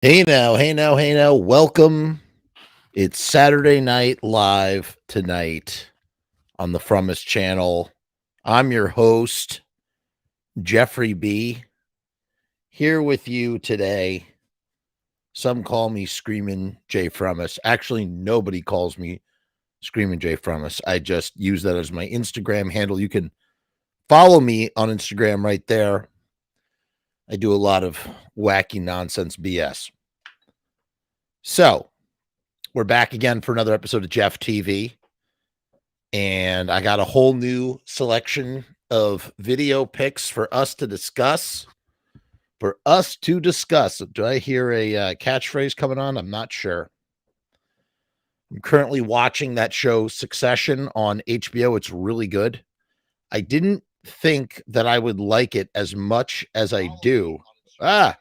Hey now, hey now, hey now. Welcome. It's Saturday Night Live tonight on the Frumess channel. I'm your host, Jeffrey B. Here with you today. Some call me Screamin' J Frumess. Actually, nobody calls me Screamin' J Frumess. I just use that as my Instagram handle. You can follow me on Instagram right there. I do a lot of wacky nonsense BS. So, we're back again for another episode of Jeff TV. And I got a whole new selection of video picks for us to discuss. Do I hear a catchphrase coming on? I'm not sure. I'm currently watching that show Succession on HBO. It's really good. I didn't think that I would like it as much as I do. But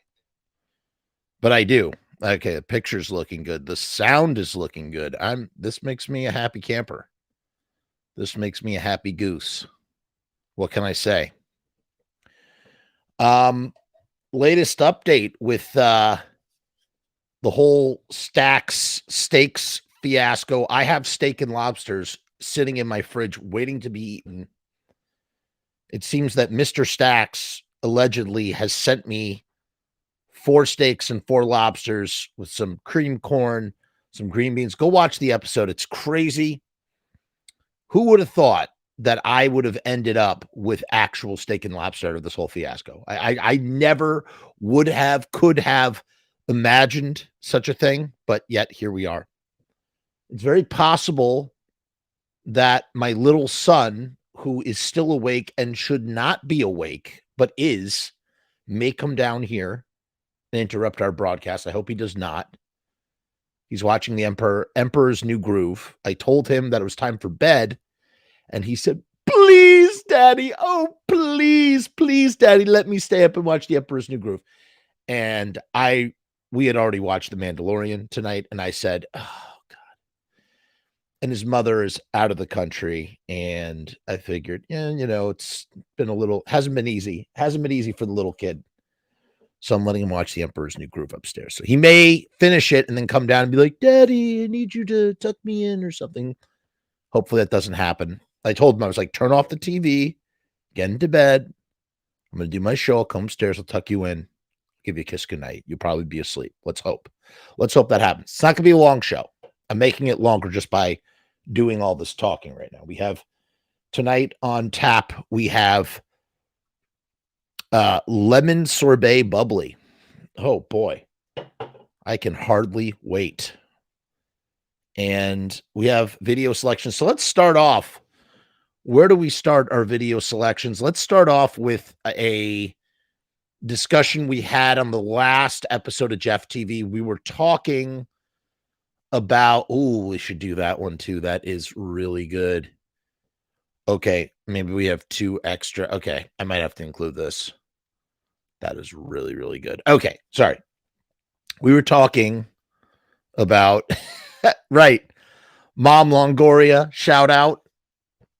I do. Okay, the picture's looking good. The sound is looking good. This makes me a happy camper. This makes me a happy goose. What can I say? Latest update with the whole steaks fiasco. I have steak and lobsters sitting in my fridge waiting to be eaten. It seems that Mr. Stacks allegedly has sent me 4 steaks and 4 lobsters with some cream corn, some green beans. Go watch the episode. It's crazy. Who would have thought that I would have ended up with actual steak and lobster out of this whole fiasco? I never could have imagined such a thing, but yet here we are. It's very possible that my little son, who is still awake and should not be awake, but may come down here and interrupt our broadcast. I hope he does not. He's watching the Emperor's New Groove. I told him that it was time for bed, and he said, "Please, Daddy. Oh, please, please, Daddy, let me stay up and watch the Emperor's New Groove." And we had already watched The Mandalorian tonight, and I said, "Oh, God." And his mother is out of the country, and I figured, it's been hasn't been easy for the little kid. So I'm letting him watch The Emperor's New Groove upstairs. So he may finish it and then come down and be like, "Daddy, I need you to tuck me in," or something. Hopefully that doesn't happen. I told him, I was like, "Turn off the TV, get into bed. I'm going to do my show. I'll come upstairs. I'll tuck you in, give you a kiss goodnight. You'll probably be asleep." Let's hope. Let's hope that happens. It's not going to be a long show. I'm making it longer just by doing all this talking right now. We have tonight on tap, we have lemon sorbet bubbly. Oh, boy. I can hardly wait. And we have video selections. So let's start off. Where do we start our video selections? Let's start off with a discussion we had on the last episode of Jeff TV. We were talking about, we should do that one too. That is really good. Okay, maybe we have 2 extra. Okay, I might have to include this. That is really, really good. Okay, sorry. We were talking about, right, Mom Longoria, shout out,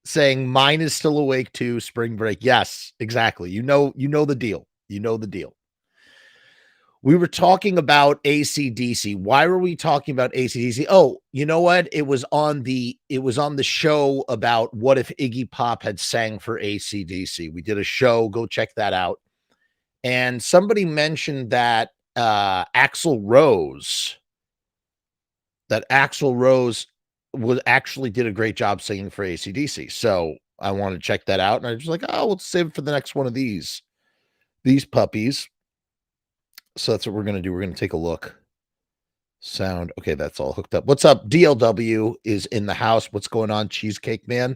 saying mine is still awake too, spring break. Yes, exactly. You know the deal. You know the deal. We were talking about AC/DC. Why were we talking about AC/DC? Oh, you know what? It was on the show about what if Iggy Pop had sang for AC/DC. We did a show. Go check that out. And somebody mentioned that Axl Rose did a great job singing for AC/DC. So I wanted to check that out. And I was like, oh, we'll save it for the next one of these puppies. So that's what we're going to do. We're going to take a look. Sound. Okay, that's all hooked up. What's up? DLW is in the house. What's going on, Cheesecake Man?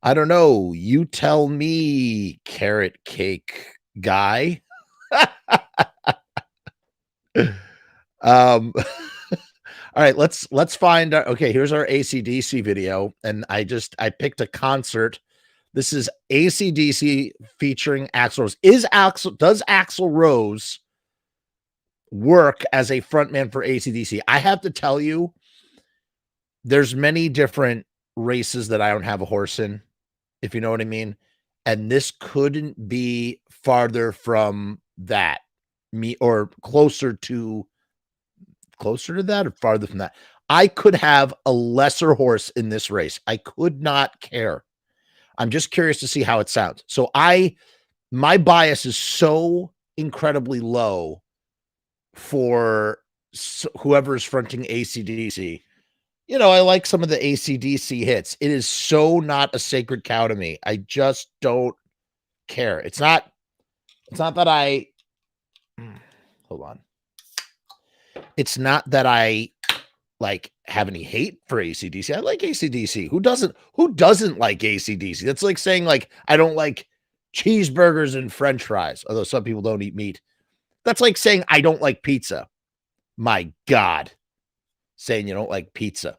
I don't know. You tell me, carrot cake guy. All right, let's find out. Okay, here's our AC/DC video, and I picked a concert. This is AC/DC featuring Axl Rose. Does Axl Rose work as a frontman for AC/DC? I have to tell you, there's many different races that I don't have a horse in, if you know what I mean. And this couldn't be farther from that, or closer to closer to that or farther from that. I could have a lesser horse in this race. I could not care. I'm just curious to see how it sounds. So my bias is so incredibly low for whoever's fronting AC/DC. You know, I like some of the AC/DC hits. It is so not a sacred cow to me. I just don't care. It's not that I hold on. It's not that I like have any hate for AC/DC. I like AC/DC. Who doesn't like AC/DC? That's like saying like I don't like cheeseburgers and french fries, although some people don't eat meat. That's like saying I don't like pizza. My God, saying you don't like pizza.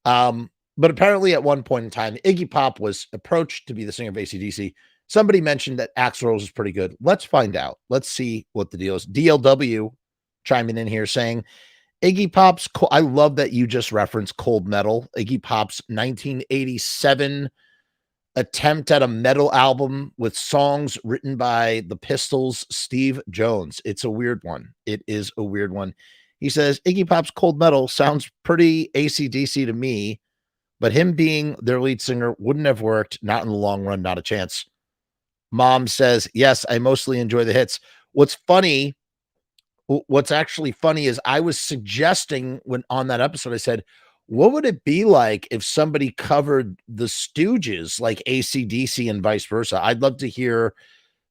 But apparently at one point in time, Iggy Pop was approached to be the singer of AC/DC. Somebody mentioned that Axl Rose is pretty good. Let's find out. Let's see what the deal is. DLW chiming in here saying, Iggy Pop's, I love that you just referenced Cold Metal. Iggy Pop's 1987 attempt at a metal album with songs written by the Pistols' Steve Jones. It's a weird one. It is a weird one. He says, Iggy Pop's Cold Metal sounds pretty AC/DC to me, but him being their lead singer wouldn't have worked. Not in the long run, not a chance. Mom says, yes, I mostly enjoy the hits. What's actually funny is I was suggesting when on that episode, I said, what would it be like if somebody covered the Stooges like AC/DC and vice versa? I'd love to hear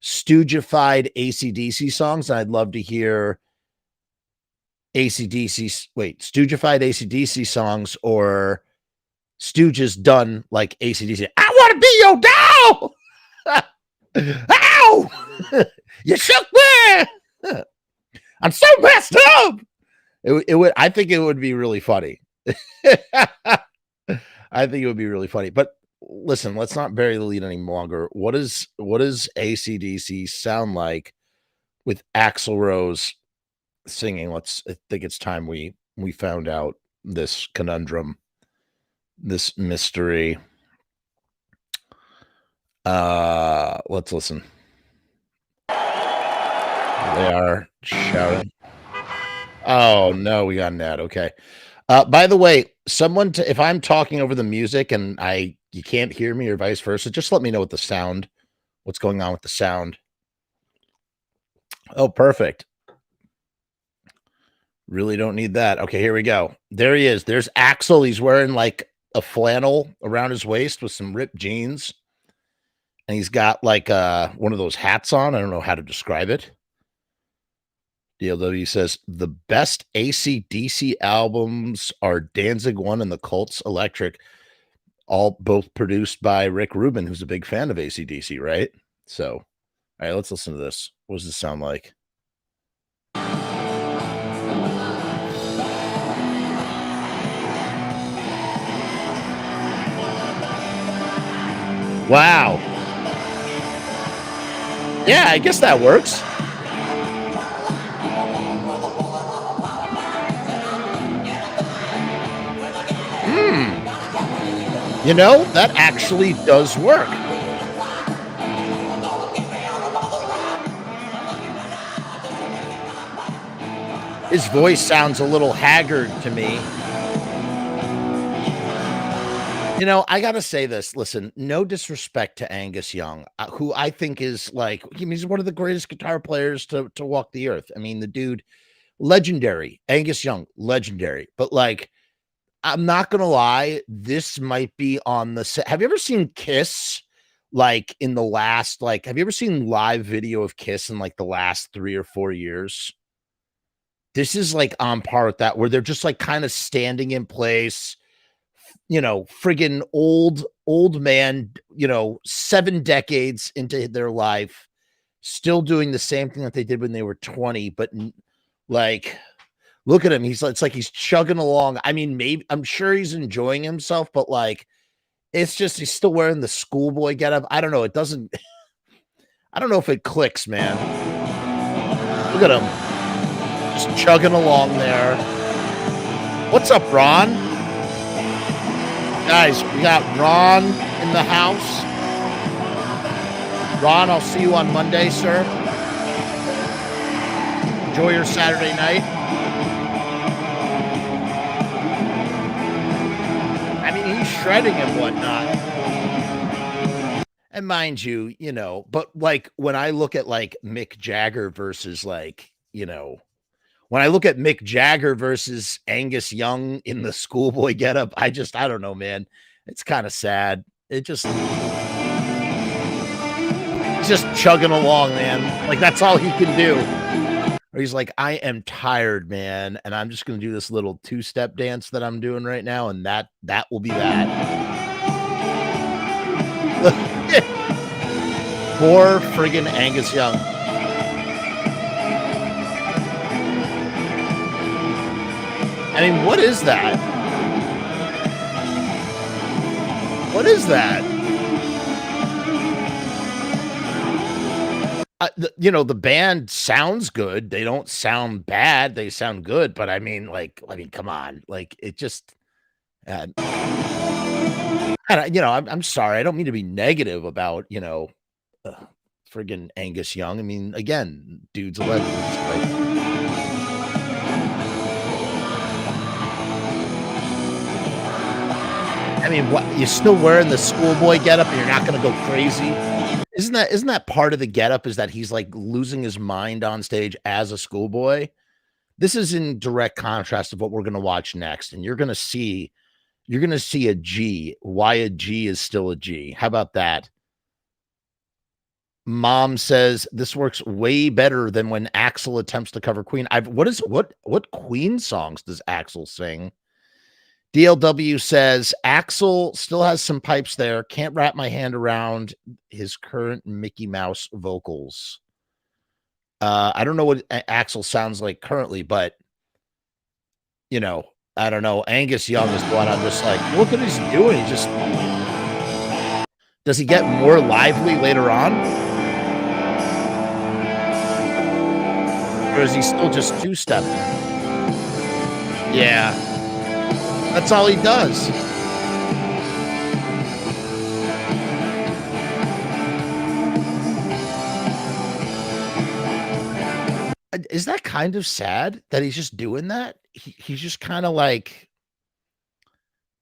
Stoogified AC/DC songs. And I'd love to hear Stoogified AC/DC songs or Stooges done like AC/DC. I want to be your doll. Ow! You shook me. I'm so messed up. It would. I think it would be really funny. I think it would be really funny. But listen, let's not bury the lead any longer. What does AC/DC sound like with Axl Rose singing? I think it's time we found out this conundrum, this mystery. Let's listen. They are shouting. Oh no, we got an ad. Okay. By the way, if I'm talking over the music and you can't hear me or vice versa, just let me know what's going on with the sound. Oh, perfect. Really don't need that. Okay, here we go. There he is. There's Axl. He's wearing like a flannel around his waist with some ripped jeans. And he's got like one of those hats on. I don't know how to describe it. DLW says the best AC/DC albums are Danzig 1 and the Cults Electric, both produced by Rick Rubin, who's a big fan of AC/DC, right? So, all right, let's listen to this. What does this sound like? Wow. Yeah, I guess that works. You know, that actually does work. His voice sounds a little haggard to me. You know, I got to say this. Listen, no disrespect to Angus Young, who I think is like, he's one of the greatest guitar players to walk the earth. I mean, the dude, legendary. Angus Young, legendary. But like, I'm not going to lie, this might be on the set. Have you ever seen Kiss? Like in the last, have you ever seen live video of Kiss in like the last 3 or 4 years? This is like on par with that, where they're just like kind of standing in place, you know, friggin' old man, you know, 7 decades into their life, still doing the same thing that they did when they were 20, but like, look at him. It's like he's chugging along. I mean, maybe I'm sure he's enjoying himself, but like, it's just he's still wearing the schoolboy getup. I don't know. It doesn't. I don't know if it clicks, man. Look at him, just chugging along there. What's up, Ron? Guys, we got Ron in the house. Ron, I'll see you on Monday, sir. Enjoy your Saturday night. shredding and whatnot. And mind you, but like when I look at like Mick Jagger versus like, when I look at Mick Jagger versus Angus Young in the schoolboy getup, I don't know, man. It's kind of sad. He's just chugging along, man. Like that's all he can do. Or he's like, I am tired, man, and I'm just gonna do this little two-step dance that I'm doing right now, and that will be that. Poor friggin' Angus Young. I mean, what is that? What is that? The band sounds good. They don't sound bad. They sound good, but I mean, come on, like it just. I'm sorry. I don't mean to be negative about friggin' Angus Young. I mean, again, dude's a legend. I mean, what? You're still wearing the schoolboy getup, and you're not going to go crazy? Isn't that part of the getup? Is that he's like losing his mind on stage as a schoolboy? This is in direct contrast of what we're going to watch next, and you're going to see a G. Why a G is still a G. How about that? Mom says this works way better than when Axl attempts to cover Queen. What Queen songs does Axl sing? DLW says Axl still has some pipes there. Can't wrap my hand around his current Mickey Mouse vocals. I don't know what Axl sounds like currently, but I don't know. Angus Young is the one I'm just like, look what he's doing. He just does he get more lively later on? Or is he still just two-stepping? Yeah. That's all he does. Is that kind of sad that he's just doing that? He's just kind of like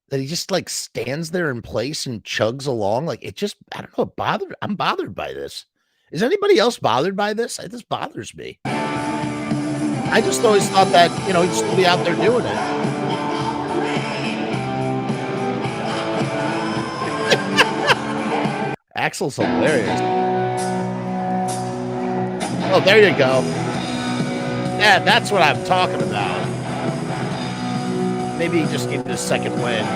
that. He just like stands there in place and chugs along. Like it just, I don't know. I'm bothered by this. Is anybody else bothered by this? This bothers me. I just always thought that, he'd just be out there doing it. Axl's hilarious. Oh, there you go. Yeah, that's what I'm talking about. Maybe he just needed a second wind.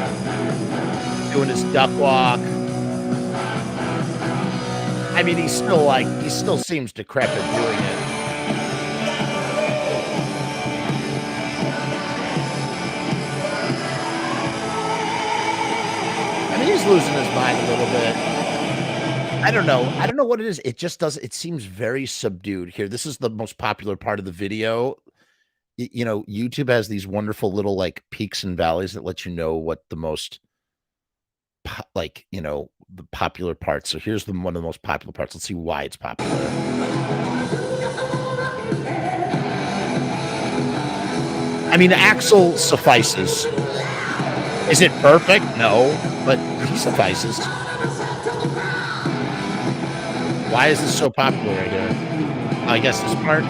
Doing his duck walk. I mean, he still seems decrepit doing it. I mean, he's losing his mind a little bit. I don't know what it is. It just it seems very subdued here. This is the most popular part of the video. YouTube has these wonderful little like peaks and valleys that let you know what the most the popular parts. So here's one of the most popular parts. Let's see why it's popular. I mean, Axl suffices. Is it perfect? No, but he suffices. Why is this so popular right here? I guess this part.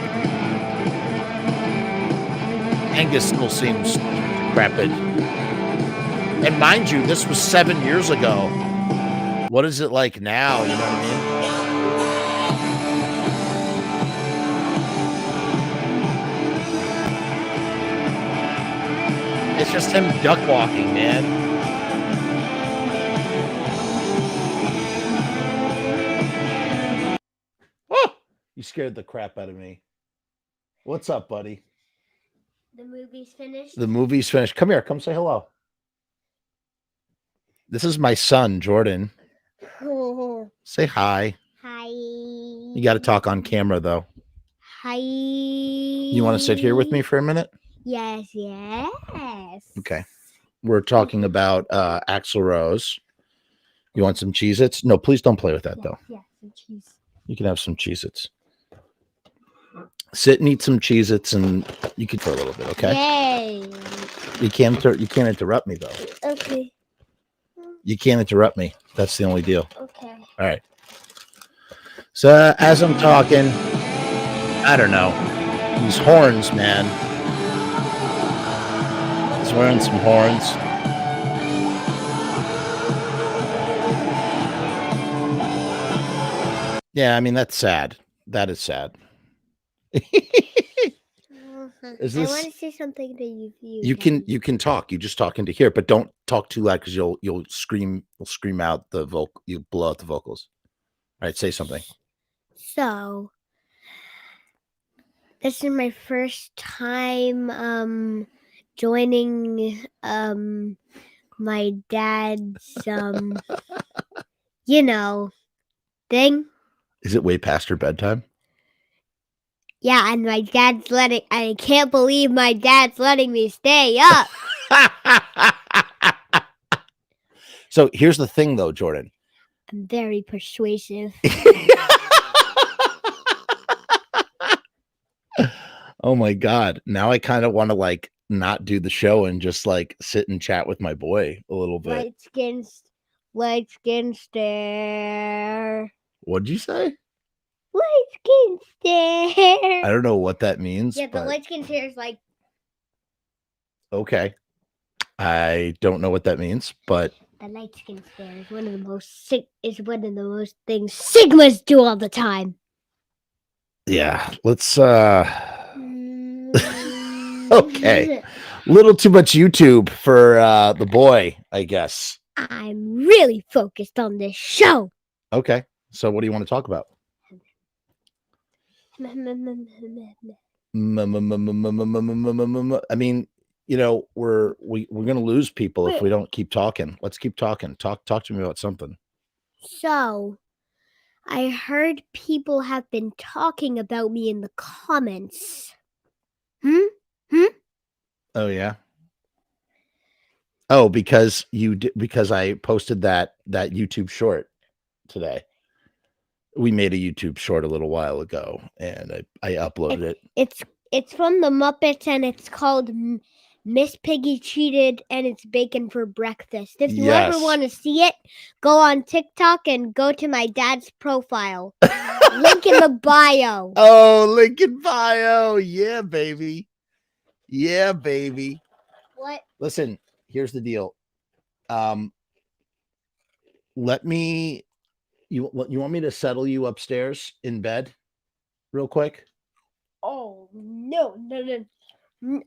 Angus still seems decrepit. And mind you, this was 7 years ago. What is it like now? You know what I mean? It's just him duck walking, man. You scared the crap out of me. What's up, buddy? The movie's finished. The movie's finished. Come here. Come say hello. This is my son, Jordan. Say hi. Hi. You got to talk on camera, though. Hi. You want to sit here with me for a minute? Yes. Okay. We're talking about Axl Rose. You want some Cheez-Its? No, please don't play with that, though. Yeah, some cheese. You can have some Cheez-Its. Sit and eat some Cheez-Its, and you can for a little bit, okay? Yay. You can't interrupt me, though. Okay. You can't interrupt me. That's the only deal. Okay. All right. So as I'm talking, I don't know. These horns, man. He's wearing some horns. Yeah, I mean, that's sad. That is sad. Is I this- want to say something to you. You can talk. You just talk into here, but don't talk too loud because you'll scream out the vocal. You blow out the vocals. All right, say something. So, this is my first time joining my dad's thing. Is it way past your bedtime? Yeah, and my dad's I can't believe my dad's letting me stay up. So here's the thing, though, Jordan. I'm very persuasive. Oh my God. Now I kind of want to like not do the show and just like sit and chat with my boy a little bit. Light skin stare. What'd you say? Light skin stare. I don't know what that means. Yeah, the but light skin stare is like. okay. I don't know what that means, but The light skin stare is one of the most things Sigmas do all the time. yeah, let's okay. Little too much YouTube for the boy, I guess. I'm really focused on this show. Okay. So what do you want to talk about? I mean, we're gonna lose people if we don't keep talking. Let's keep talking. Talk to me about something. So, I heard people have been talking about me in the comments. Oh yeah. Oh, because I posted that YouTube short today. We made a YouTube short a little while ago, and I uploaded it. It's from the Muppets, and it's called Miss Piggy Cheated, and it's bacon for breakfast. If you ever want to see it, go on TikTok and go to my dad's profile. Link in the bio. Oh, link in bio. Yeah, baby. Yeah, baby. What? Listen, here's the deal. You want me to settle you upstairs in bed real quick? Oh, no.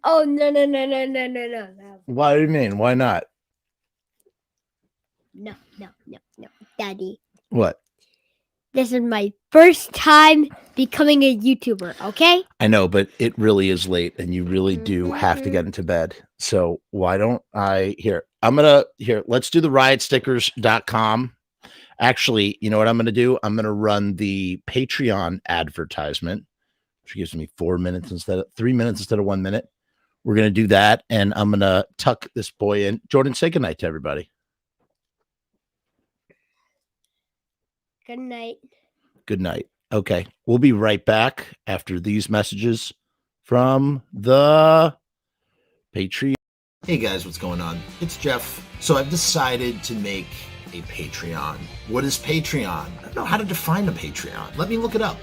Oh, no. What do you mean? Why not? No. Daddy, What? this is my first time becoming a YouTuber, okay? I know, but it really is late and you really do have to get into bed. So why don't let's do the riotstickers.com. Actually, you know what I'm going to do? I'm going to run the Patreon advertisement, which gives me 3 minutes instead of 1 minute. We're going to do that. And I'm going to tuck this boy in. Jordan, say goodnight to everybody. Good night. Good night. Okay. We'll be right back after these messages from the Patreon. Hey guys, what's going on? It's Jeff. So I've decided to make a Patreon. What is Patreon? I don't know how to define a Patreon. Let me look it up.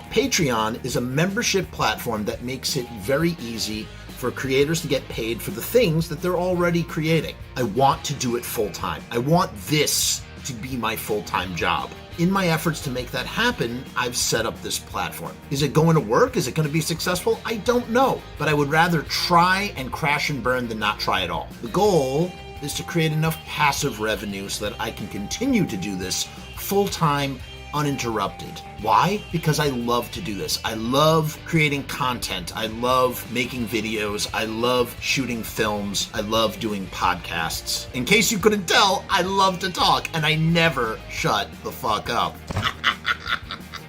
Patreon is a membership platform that makes it very easy for creators to get paid for the things that they're already creating. I want to do it full time. I want this to be my full-time job. In my efforts to make that happen, I've set up this platform. Is it going to work? Is it going to be successful? I don't know, but I would rather try and crash and burn than not try at all. The goal is to create enough passive revenue so that I can continue to do this full-time, uninterrupted. Why? Because I love to do this. I love creating content. I love making videos. I love shooting films. I love doing podcasts. In case you couldn't tell, I love to talk and I never shut the fuck up.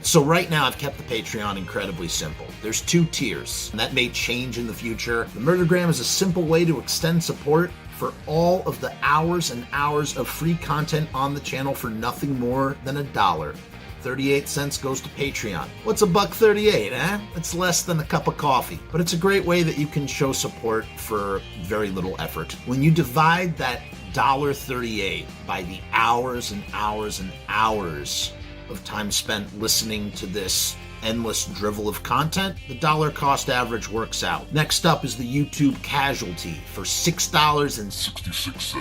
So right now I've kept the Patreon incredibly simple. There's 2 tiers, and that may change in the future. The Murdergram is a simple way to extend support for all of the hours and hours of free content on the channel for nothing more than $1. 38 cents goes to Patreon. What's $1.38, eh? It's less than a cup of coffee, but it's a great way that you can show support for very little effort. When you divide that $1.38 by the hours and hours and hours of time spent listening to this endless drivel of content, the dollar cost average works out. Next up is the YouTube Casualty for $6.66.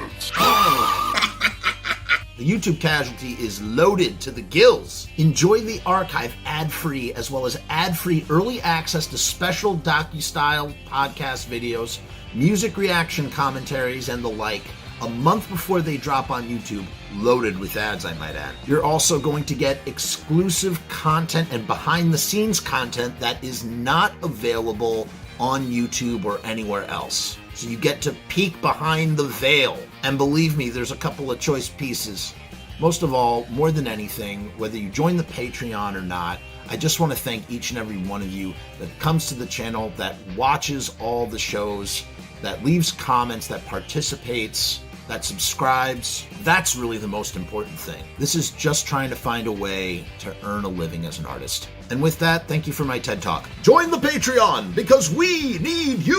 The YouTube Casualty is loaded to the gills. Enjoy the archive ad-free, as well as ad-free early access to special docu-style podcast videos, music reaction commentaries, and the like, a month before they drop on YouTube, loaded with ads, I might add. You're also going to get exclusive content and behind-the-scenes content that is not available on YouTube or anywhere else. So you get to peek behind the veil. And believe me, there's a couple of choice pieces. Most of all, more than anything, whether you join the Patreon or not, I just want to thank each and every one of you that comes to the channel, that watches all the shows, that leaves comments, that participates, that subscribes. That's really the most important thing. This is just trying to find a way to earn a living as an artist. And with that, thank you for my TED Talk. Join the Patreon, because we need you!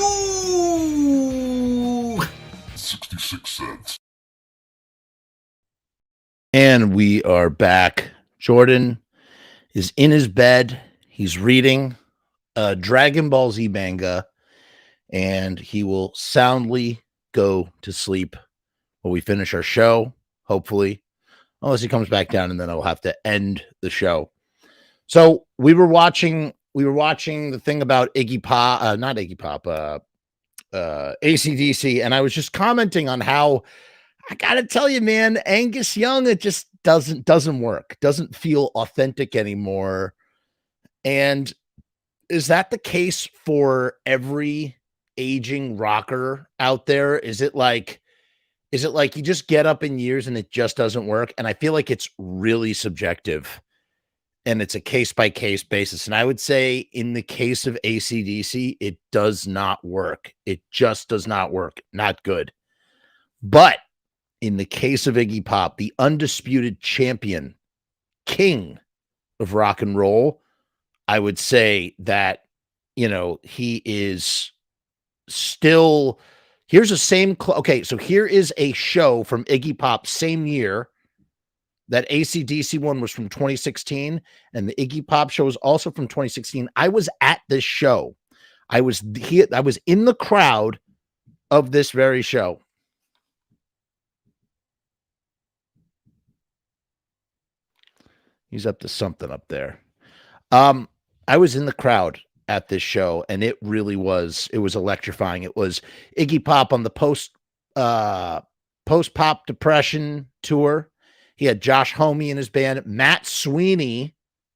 66 cents. And we are back. Jordan is in his bed. He's reading a Dragon Ball Z manga, and he will soundly go to sleep when we finish our show, hopefully, unless he comes back down, and then I'll have to end the show. So we were watching the thing about Iggy Pop, not Iggy Pop, AC/DC, and I was just commenting on how, I gotta tell you, man, Angus Young, it just doesn't work, doesn't feel authentic anymore. And is that the case for every aging rocker out there? Is it like you just get up in years and it just doesn't work? And I feel like it's really subjective, and it's a case-by-case basis. And I would say in the case of AC/DC, it does not work. It just does not work. Not good. But in the case of Iggy Pop, the undisputed champion, king of rock and roll, I would say that, he is still... Here's the same... Okay, so here is a show from Iggy Pop, same year. That AC/DC one was from 2016, and the Iggy Pop show was also from 2016. I was at this show. I was in the crowd of this very show. He's up to something up there. I was in the crowd at this show, and it was electrifying. It was Iggy Pop on the post-pop depression tour. He had Josh Homme in his band. Matt Sweeney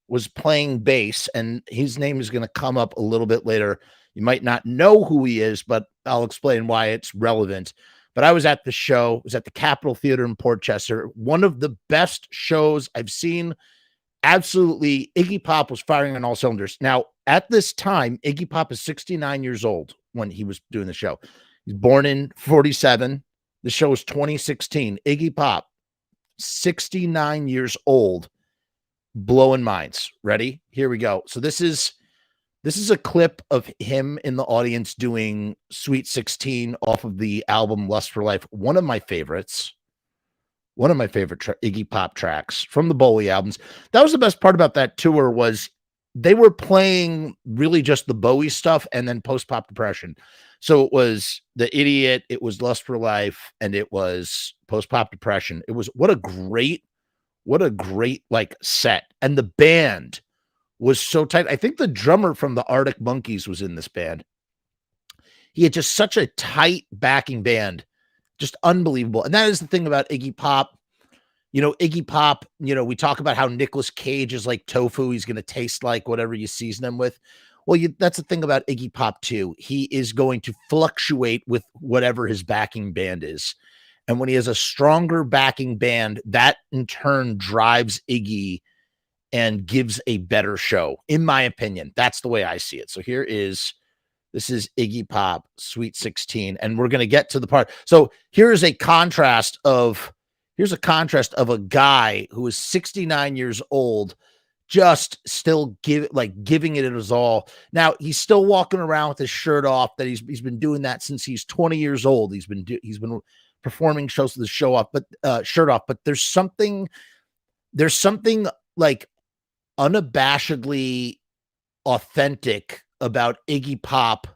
was playing bass, and his name is going to come up a little bit later. You might not know who he is, but I'll explain why it's relevant. But I was at the show. It was at the Capitol Theater in Port Chester. One of the best shows I've seen. Absolutely, Iggy Pop was firing on all cylinders. Now, at this time, Iggy Pop is 69 years old when he was doing the show. He's born in 47. The show is 2016. Iggy Pop, 69 years old, blowing minds. Ready? Here we go. So this is a clip of him in the audience doing Sweet 16 off of the album Lust for Life. One of my favorite Iggy Pop tracks from the Bowie albums. That was the best part about that tour, was they were playing really just the Bowie stuff and then post-pop depression. So it was The Idiot, it was Lust for Life, and it was post-pop depression. It was what a great like set. And the band was so tight. I think the drummer from the Arctic Monkeys was in this band. He had just such a tight backing band, just unbelievable. And that is the thing about Iggy Pop. Iggy Pop, we talk about how Nicolas Cage is like tofu. He's going to taste like whatever you season him with. Well, that's the thing about Iggy Pop too. He is going to fluctuate with whatever his backing band is. And when he has a stronger backing band, that in turn drives Iggy and gives a better show. In my opinion, that's the way I see it. So this is Iggy Pop, Sweet 16. And we're going to get to the part. So here's a contrast of a guy who is 69 years old, just still giving it his all. Now he's still walking around with his shirt off. That he's been doing that since he's 20 years old. He's been performing shows with the shirt off, but there's something like unabashedly authentic about Iggy Pop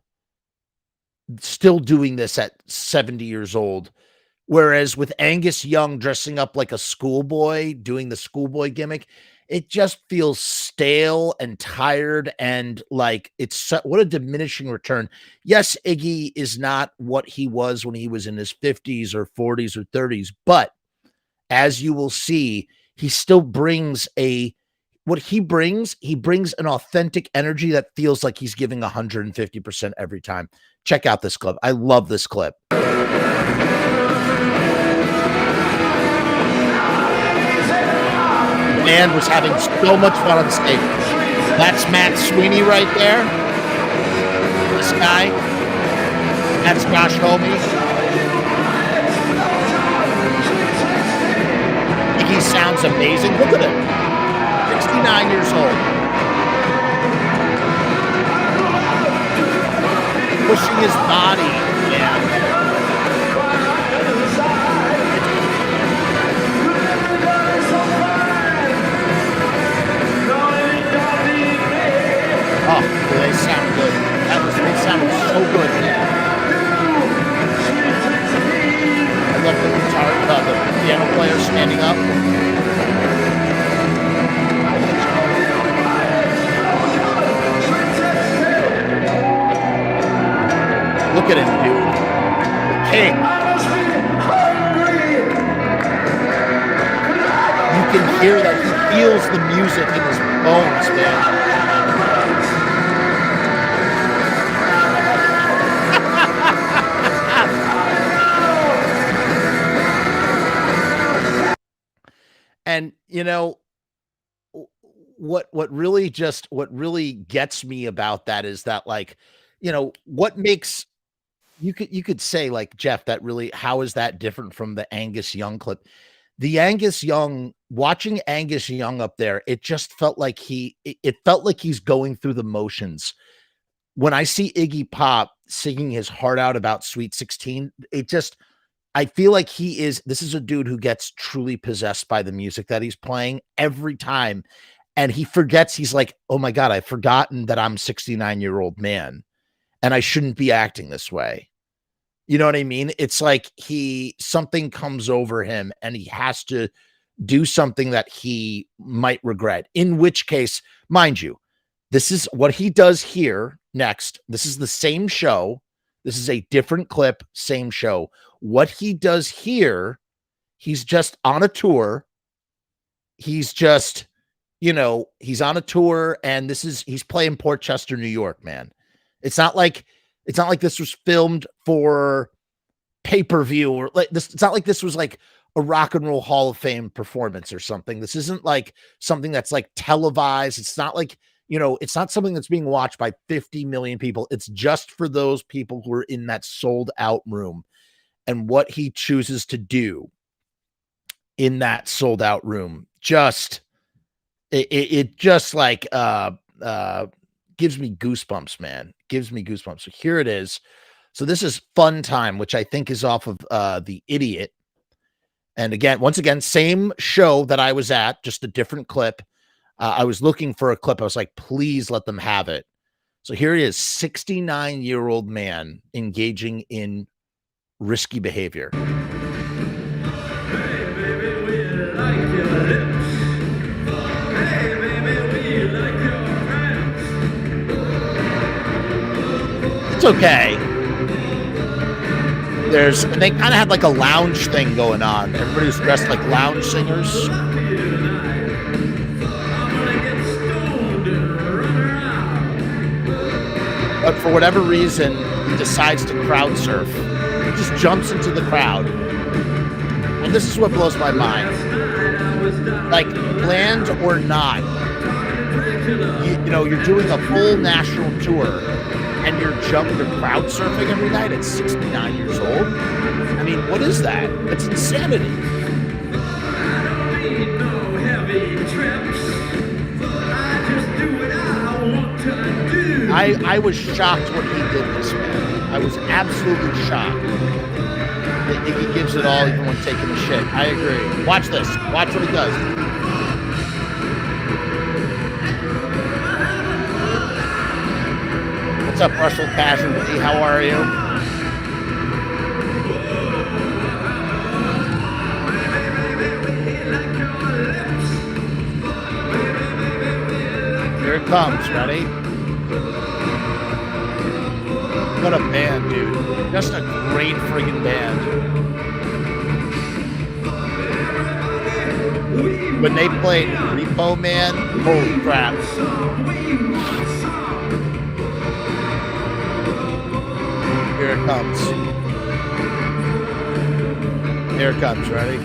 still doing this at 70 years old. Whereas with Angus Young dressing up like a schoolboy, doing the schoolboy gimmick, it just feels stale and tired, and like what a diminishing return. Yes, Iggy is not what he was when he was in his 50s or 40s or 30s, but as you will see, he still brings he brings an authentic energy that feels like he's giving 150% every time. Check out this clip. I love this clip. Man was having so much fun on stage. That's Matt Sweeney right there. This guy. That's Josh Homme. He sounds amazing. Look at him. 69 years old. Pushing his body, man. Oh, they sound good. They sounded so good, man. I love the guitar, the piano player standing up. Look at him, dude. The king. You can hear that he feels the music in his bones, man. And you know what really gets me about that is that, like, you know, what makes you could say, like, Jeff, that really, how is that different from the Angus Young clip? The Angus Young, watching Angus Young up there, it just felt like it felt like he's going through the motions. When I see Iggy Pop singing his heart out about Sweet 16, I feel like this is a dude who gets truly possessed by the music that he's playing every time. And he forgets, he's like, oh my God, I've forgotten that I'm a 69-year-old man and I shouldn't be acting this way. You know what I mean? It's like something comes over him and he has to do something that he might regret. In which case, mind you, this is what he does here next. This is the same show. This is a different clip, same show. What he does here, he's just on a tour. He's just, you know, he's on a tour, and he's playing Port Chester, New York, man. It's not like this was filmed for pay-per-view, or like this. It's not like this was like a Rock and Roll Hall of Fame performance or something. This isn't like something that's like televised. It's not like, you know, it's not something that's being watched by 50 million people. It's just for those people who are in that sold out room. And what he chooses to do in that sold out room, it just like gives me goosebumps, man. Gives me goosebumps. So here it is. So this is Fun Time, which I think is off of The Idiot. And again, once again, same show that I was at, just a different clip. I was looking for a clip. I was like, please let them have it. So here he is, 69-year-old man engaging in risky behavior. Hey, baby, we like your lips. Hey, baby, we like your friends. It's okay. They kind of had like a lounge thing going on. Everybody was dressed like lounge singers. But for whatever reason, he decides to crowd surf. He just jumps into the crowd. And this is what blows my mind. Like, land or not, you know, you're doing a full national tour and you're crowd surfing every night at 69 years old. I mean, what is that? It's insanity. I was shocked when he did this, man. I was absolutely shocked that Iggy gives it all even when taking a shit. I agree. Watch this. Watch what he does. What's up, Russell Casualty? How are you? Here it comes. Ready? What a band, dude. Just a great friggin' band. When they played Repo Man, holy crap. Here it comes. Here it comes, ready?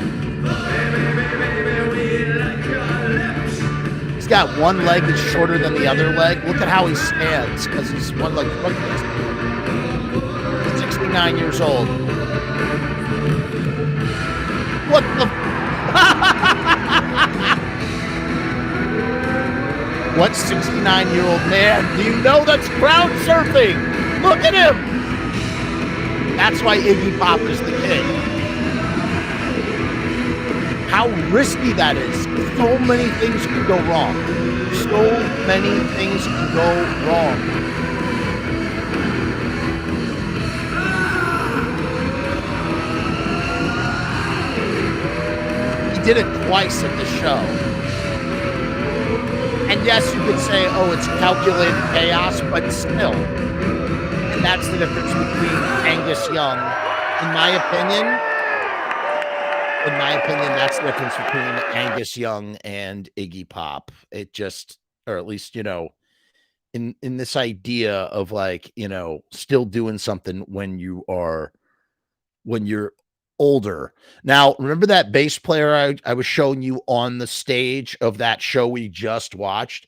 He's got one leg that's shorter than the other leg. Look at how he stands, because he's one leg. Look at this. 69 years old. What the? What 69-year-old man? Do you know that's crowd surfing? Look at him. That's why Iggy Pop is the king. How risky that is. So many things can go wrong. So many things can go wrong. Did it twice at the show. And yes, you could say, oh, it's calculated chaos, but still. And that's the difference between Angus Young. In my opinion, that's the difference between Angus Young and Iggy Pop. It just, or at least, you know, in this idea of like, you know, still doing something when you're older. Now, remember that bass player I was showing you on the stage of that show we just watched?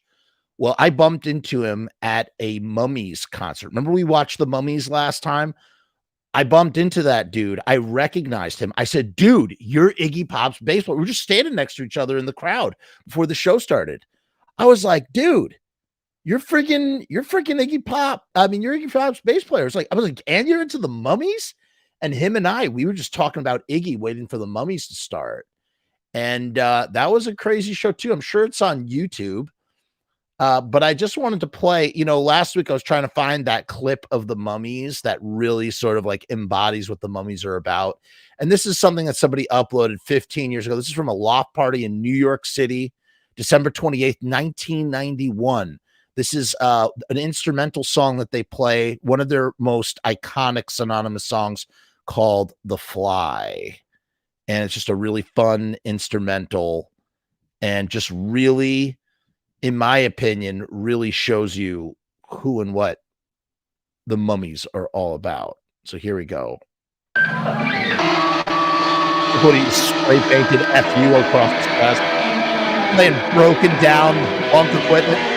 Well, I bumped into him at a Mummies concert. Remember we watched the Mummies last time? I bumped into that dude. I recognized him. I said, dude, you're Iggy Pop's bass player. We were just standing next to each other in the crowd before the show started. I was like, dude, you're freaking Iggy Pop. I mean, you're Iggy Pop's bass player. I was like, and you're into the Mummies? And him and we were just talking about Iggy waiting for the Mummies to start. And that was a crazy show too. I'm sure it's on YouTube. But I just wanted to play, you know, last week I was trying to find that clip of the Mummies that really sort of like embodies what the Mummies are about. And this is something that somebody uploaded 15 years ago. This is from a loft party in New York City, December 28th, 1991. This is an instrumental song that they play, one of their most iconic synonymous songs called The Fly. And it's just a really fun instrumental and just really, in my opinion, really shows you who and what the Mummies are all about. So here we go. What he spray painted FU across his chest, playing broken down bunk equipment.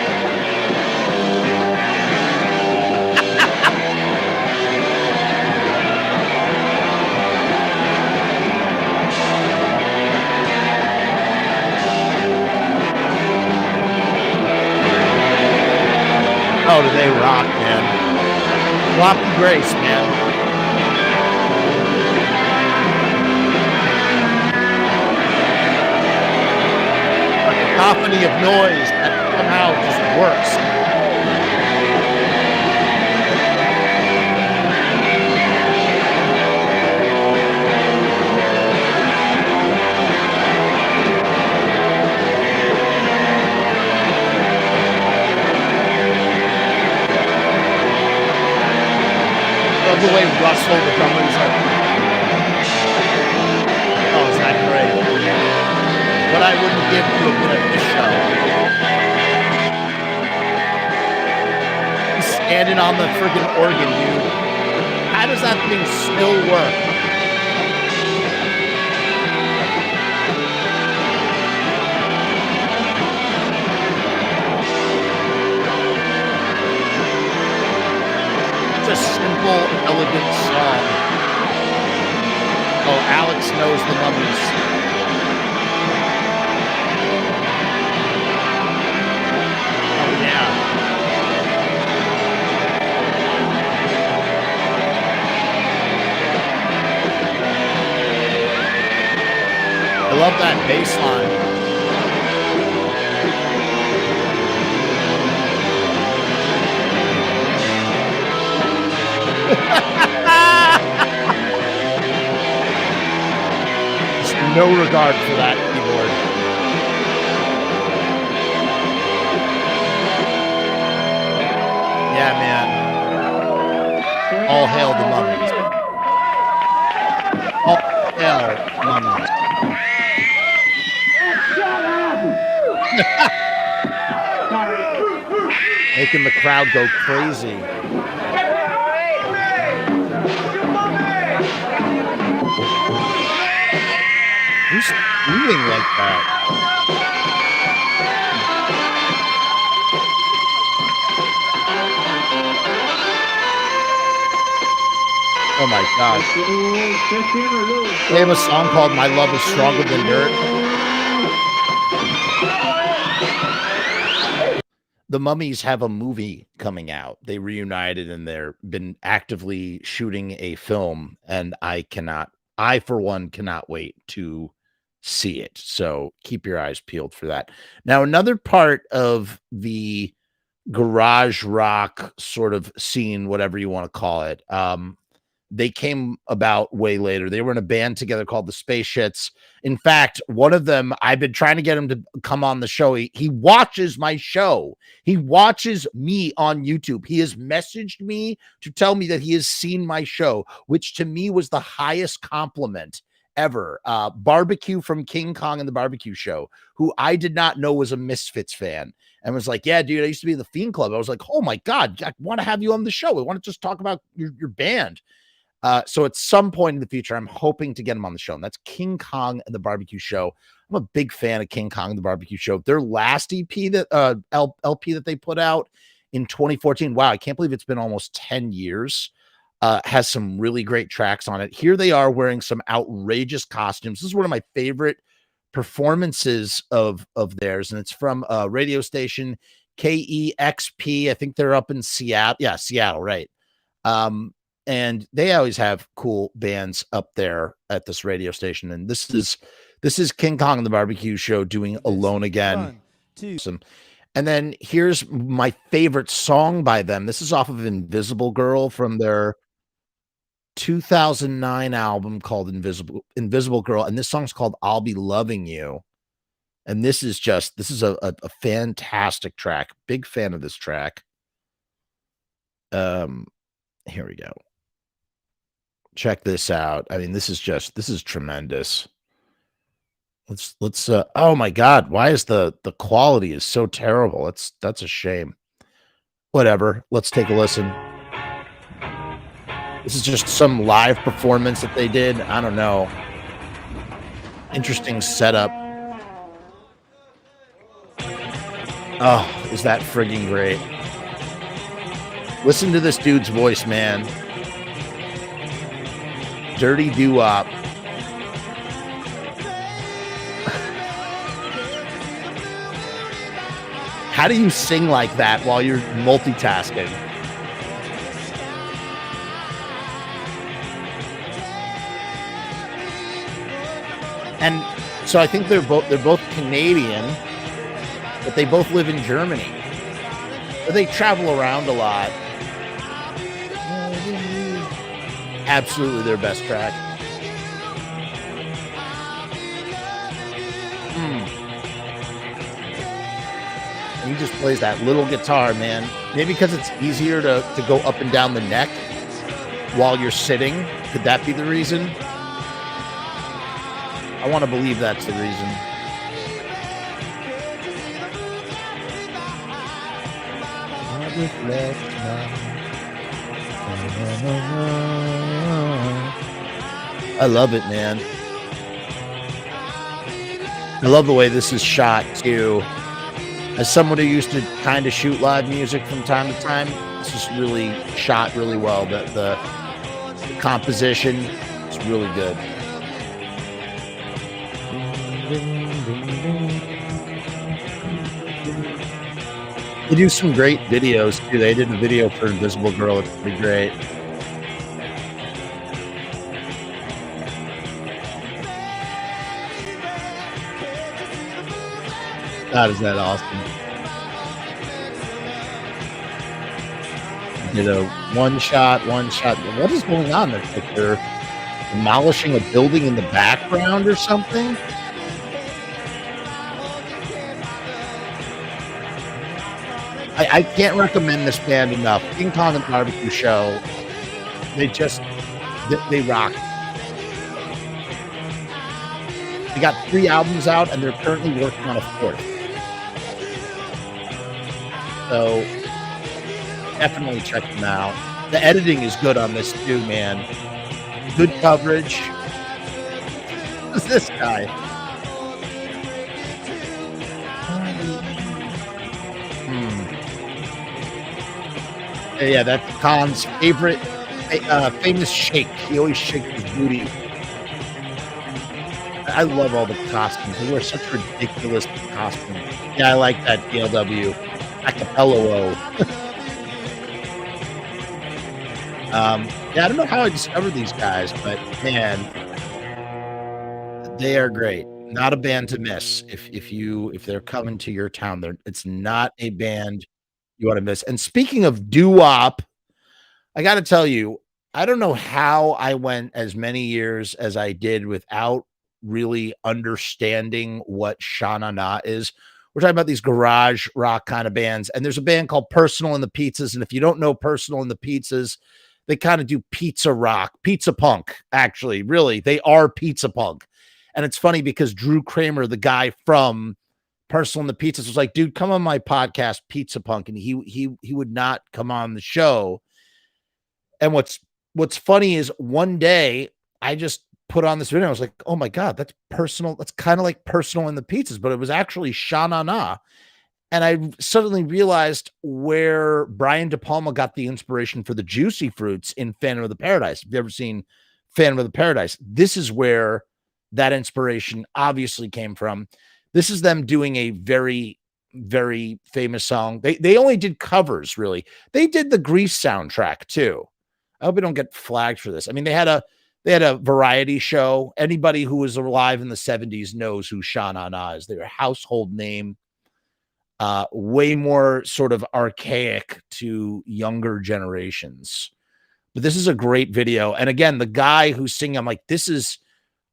Oh, do they rock, man? Floppy Grace, man. A cacophony of noise that somehow just works. The way Russell, the drummer, is like, oh, is that great? What I wouldn't give to a bit of this show. He's standing on the friggin' organ, dude. How does that thing still work? A simple, elegant song. Oh, Alex knows the Mummies. Oh, yeah. love that bass line. Just no regard for that keyboard. Yeah, man. All hail the Mummies. All hail the Mummies. Making the crowd go crazy. Who's screaming like that? Oh my God. They have a song called My Love is Stronger Than Dirt. The Mummies have a movie coming out. They reunited and they're been actively shooting a film, and I for one cannot wait to see it. So keep your eyes peeled for that. Now, another part of the garage rock sort of scene, whatever you want to call it, they came about way later. They were in a band together called the Space Shits. In fact, one of them, I've been trying to get him to come on the show. He watches my show. He watches me on YouTube. He has messaged me to tell me that he has seen my show, which to me was the highest compliment ever. Barbecue from King Kong and the Barbecue Show, who I did not know was a Misfits fan, and was like, yeah, dude, I used to be in the Fiend Club. I was like, oh my God, I want to have you on the show. I want to just talk about your band. So at some point in the future, I'm hoping to get him on the show, and that's King Kong and the Barbecue Show. I'm a big fan of King Kong and the Barbecue Show. Their last EP that LP that they put out in 2014. Wow, I can't believe it's been almost 10 years. Has some really great tracks on it. Here they are wearing some outrageous costumes. This is one of my favorite performances of theirs, and it's from a radio station KEXP. I think they're up in Seattle. Yeah, Seattle, right. And they always have cool bands up there at this radio station. And this is King Kong and the Barbecue Show doing Alone Again. Awesome. And then here's my favorite song by them. This is off of Invisible Girl from their 2009 album called Invisible Girl. And this song's called I'll Be Loving You. And this is a fantastic track. Big fan of this track. Here we go. Check this out. I mean, this is tremendous. Let's oh my God, why is the quality is so terrible? That's a shame. Whatever. Let's take a listen. This is just some live performance that they did. I don't know. Interesting setup. Oh, is that frigging great? Listen to this dude's voice, man. Dirty doo-wop. How do you sing like that while you're multitasking? And so I think they're both Canadian, but they both live in Germany. But they travel around a lot. Absolutely their best track. And he just plays that little guitar, man. Maybe because it's easier to go up and down the neck while you're sitting. Could that be the reason? I want to believe that's the reason. I love it, man. I love the way this is shot too. As someone who used to kind of shoot live music from time to time, this is really shot really well. The composition is really good. They do some great videos too. They did a video for Invisible Girl. It's pretty great. God, is that awesome? Did a one shot. What is going on? It's like they're demolishing a building in the background or something. I can't recommend this band enough. King Kong and the Barbecue Show. They rock. They got 3 albums out, and they're currently working on a 4th. So definitely check them out. The editing is good on this too, man. Good coverage. Who's this guy? Yeah, that's Khan's favorite famous shake. He always shakes his booty. I love all the costumes. They wear such ridiculous costumes. Yeah, I like that DLW. Acapello. Yeah, I don't know how I discovered these guys, but man, they are great. Not a band to miss. If they're coming to your town, it's not a band you want to miss. And speaking of doo-wop, I got to tell you, I don't know how I went as many years as I did without really understanding what Sha Na Na is. We're talking about these garage rock kind of bands, and there's a band called Personal and the Pizzas. And if you don't know Personal and the Pizzas, they kind of do pizza rock, pizza punk. Actually, really, they are pizza punk. And it's funny because Drew Kramer, the guy from Personal and the Pizzas, was like, "Dude, come on my podcast, Pizza Punk," and he would not come on the show. And what's funny is one day I just put on this video. I was like, "Oh my God, that's Personal. That's kind of like Personal and the Pizzas," but it was actually Sha Na Na. And I suddenly realized where Brian De Palma got the inspiration for the Juicy Fruits in Phantom of the Paradise. If you've ever seen Phantom of the Paradise, this is where that inspiration obviously came from. This is them doing a very, very famous song. They only did covers, really. They did the Grease soundtrack too. I hope we don't get flagged for this. I mean, they had a variety show. Anybody who was alive in the 70s knows who Sha Na Na is. They're a household name. Way more sort of archaic to younger generations. But this is a great video. And again, the guy who's singing, I'm like,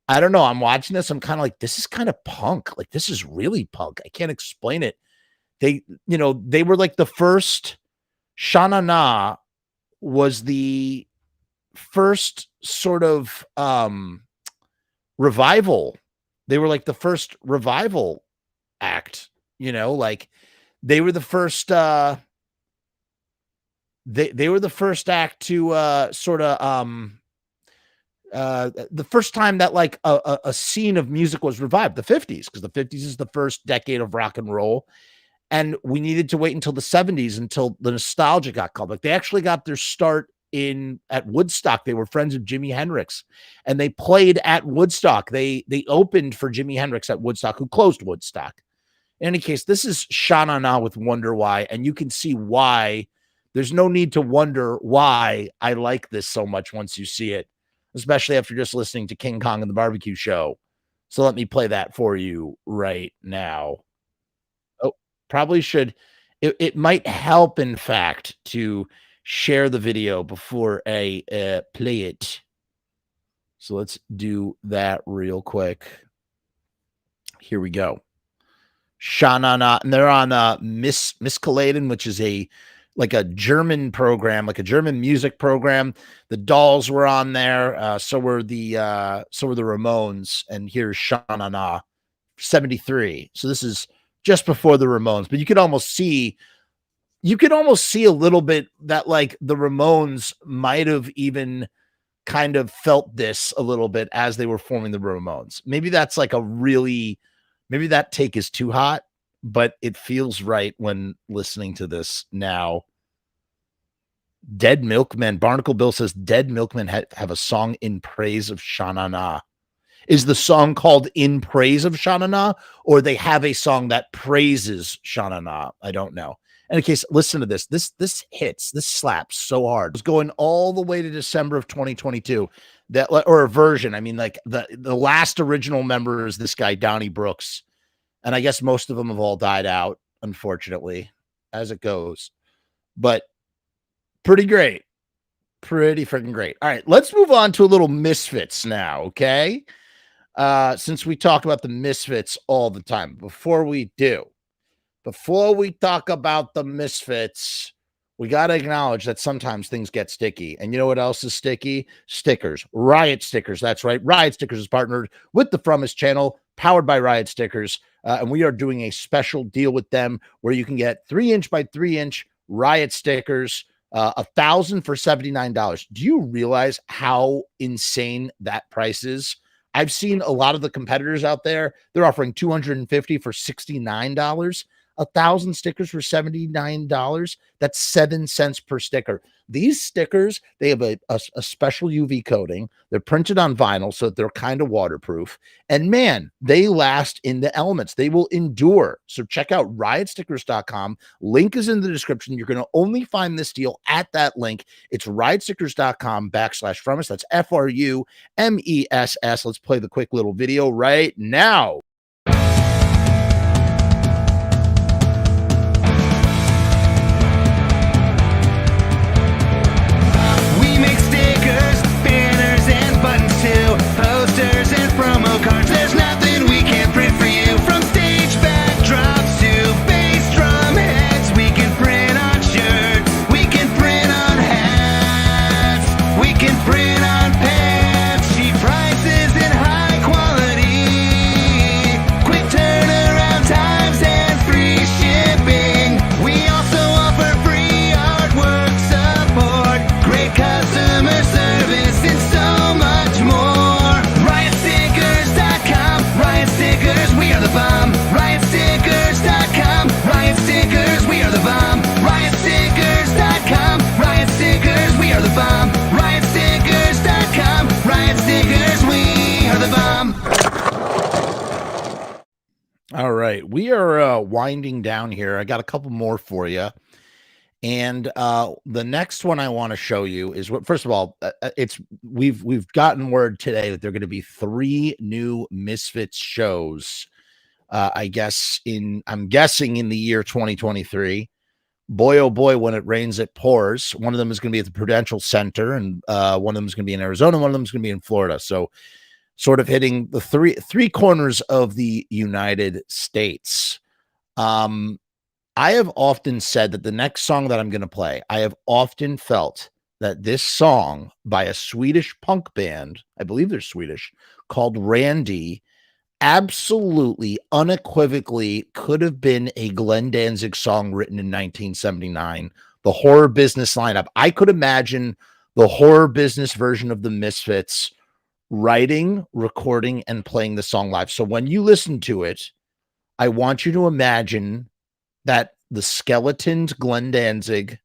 I don't know. I'm watching this. I'm kind of like, this is kind of punk. Like, this is really punk. I can't explain it. They were like the first. Sha Na Na was the first sort of revival. They were like the first revival act, like they were the first they were the first act to sort of the first time that like a scene of music was revived, the 50s, because the 50s is the first decade of rock and roll. And we needed to wait until the 70s until the nostalgia got called. Like, they actually got their start at Woodstock. They were friends of Jimi Hendrix, and they played at Woodstock. They opened for Jimi Hendrix at Woodstock, who closed Woodstock. In any case, this is Sha Na Na with Wonder Why, and you can see why. There's no need to wonder why I like this so much once you see it, especially after just listening to King Kong and the Barbecue Show. So let me play that for you right now. Oh, probably should. It might help, in fact, to share the video before I play it. So let's do that real quick. Here we go. Sha Na Na, and they're on Miscaladen, which is a German program, like a German music program. The Dolls were on there, so were the Ramones, and here's Sha Na Na, 73. So this is just before the Ramones, but you could almost see a little bit that like the Ramones might have even kind of felt this a little bit as they were forming the Ramones. Maybe that's like maybe that take is too hot, but it feels right when listening to this now. Dead Milkmen. Barnacle Bill says Dead Milkmen have a song in praise of Sha Na Na. Is the song called In Praise of Sha Na Na, or they have a song that praises Sha Na Na? I don't know. In any case, listen to this. This hits. This slaps so hard. It's going all the way to December of 2022. Or a version. I mean, like the last original member is this guy, Donnie Brooks. And I guess most of them have all died out, unfortunately, as it goes. But pretty great. Pretty freaking great. All right, let's move on to a little Misfits now, okay? Since we talk about the Misfits all the time. Before we talk about the Misfits, we got to acknowledge that sometimes things get sticky. And you know what else is sticky? Stickers. Riot Stickers. That's right. Riot Stickers is partnered with the Frumess channel, powered by Riot Stickers. And we are doing a special deal with them where you can get 3-inch by 3-inch Riot Stickers, 1,000 for $79. Do you realize how insane that price is? I've seen a lot of the competitors out there. They're offering 250 for $69. 1,000 stickers for $79. That's 7 cents per sticker. These stickers, they have a special UV coating. They're printed on vinyl, so they're kind of waterproof. And man, they last in the elements. They will endure. So check out riotstickers.com. Link is in the description. You're going to only find this deal at that link. It's riotstickers.com/Frumess. That's FRUMESS. Let's play the quick little video right now. Posters and promo cards, there's nothing we can't print for you. From stage backdrops to bass drum heads, we can print on shirts, we can print on hats, we can print on pants. Cheap prices and high quality, quick turnaround times and free shipping. We also offer free artwork support, great customer service, and so much more. We are the bomb. Riotstickers.com. Riot Stickers, we are the bomb. Riotstickers.com. Riot Stickers, we are the bomb. Riotstickers.com. Riot Stickers, we are the bomb. All right, we are winding down here. I got a couple more for you. And the next one I want to show you is what. First of all, we've gotten word today that there are going to be 3 new Misfits shows. I'm guessing in the year 2023. Boy, oh boy, when it rains, it pours. One of them is going to be at the Prudential Center, and one of them is going to be in Arizona. One of them is going to be in Florida. So, sort of hitting the three corners of the United States. I have often said that the next song that I'm going to play, I have often felt that this song by a Swedish punk band, I believe they're Swedish, called Randy, absolutely unequivocally could have been a Glenn Danzig song written in 1979. The Horror Business lineup. I could imagine the Horror Business version of the Misfits writing, recording, and playing the song live. So when you listen to it, I want you to imagine that the Skeletons, Glenn Danzig,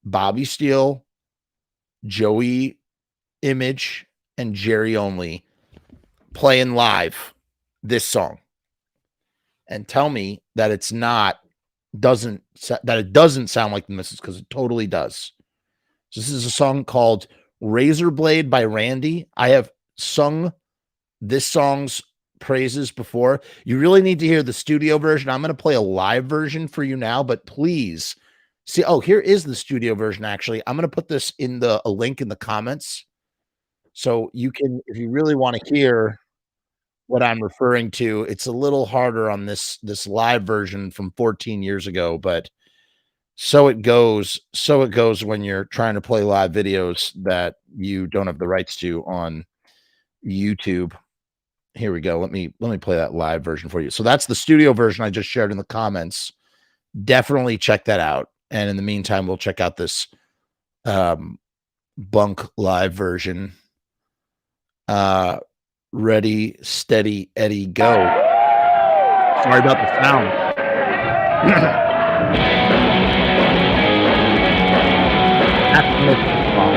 Bobby Steele, Joey Image, and Jerry Only playing live this song, and tell me that it doesn't sound like the Misfits, because it totally does. So this is a song called Razor Blade by Randy. I have sung this song's praises before. You really need to hear the studio version. I'm going to play a live version for you now, but please see. Oh, here is the studio version. Actually, I'm going to put this in a link in the comments, so you can, if you really want to hear what I'm referring to. It's a little harder on this live version from 14 years ago, but so it goes when you're trying to play live videos that you don't have the rights to on YouTube. Here we go. Let me play that live version for you. So that's the studio version I just shared in the comments. Definitely check that out. And in the meantime, we'll check out this bunk live version. Ready, steady, Eddie, go. Sorry about the sound. That's the Misfits song.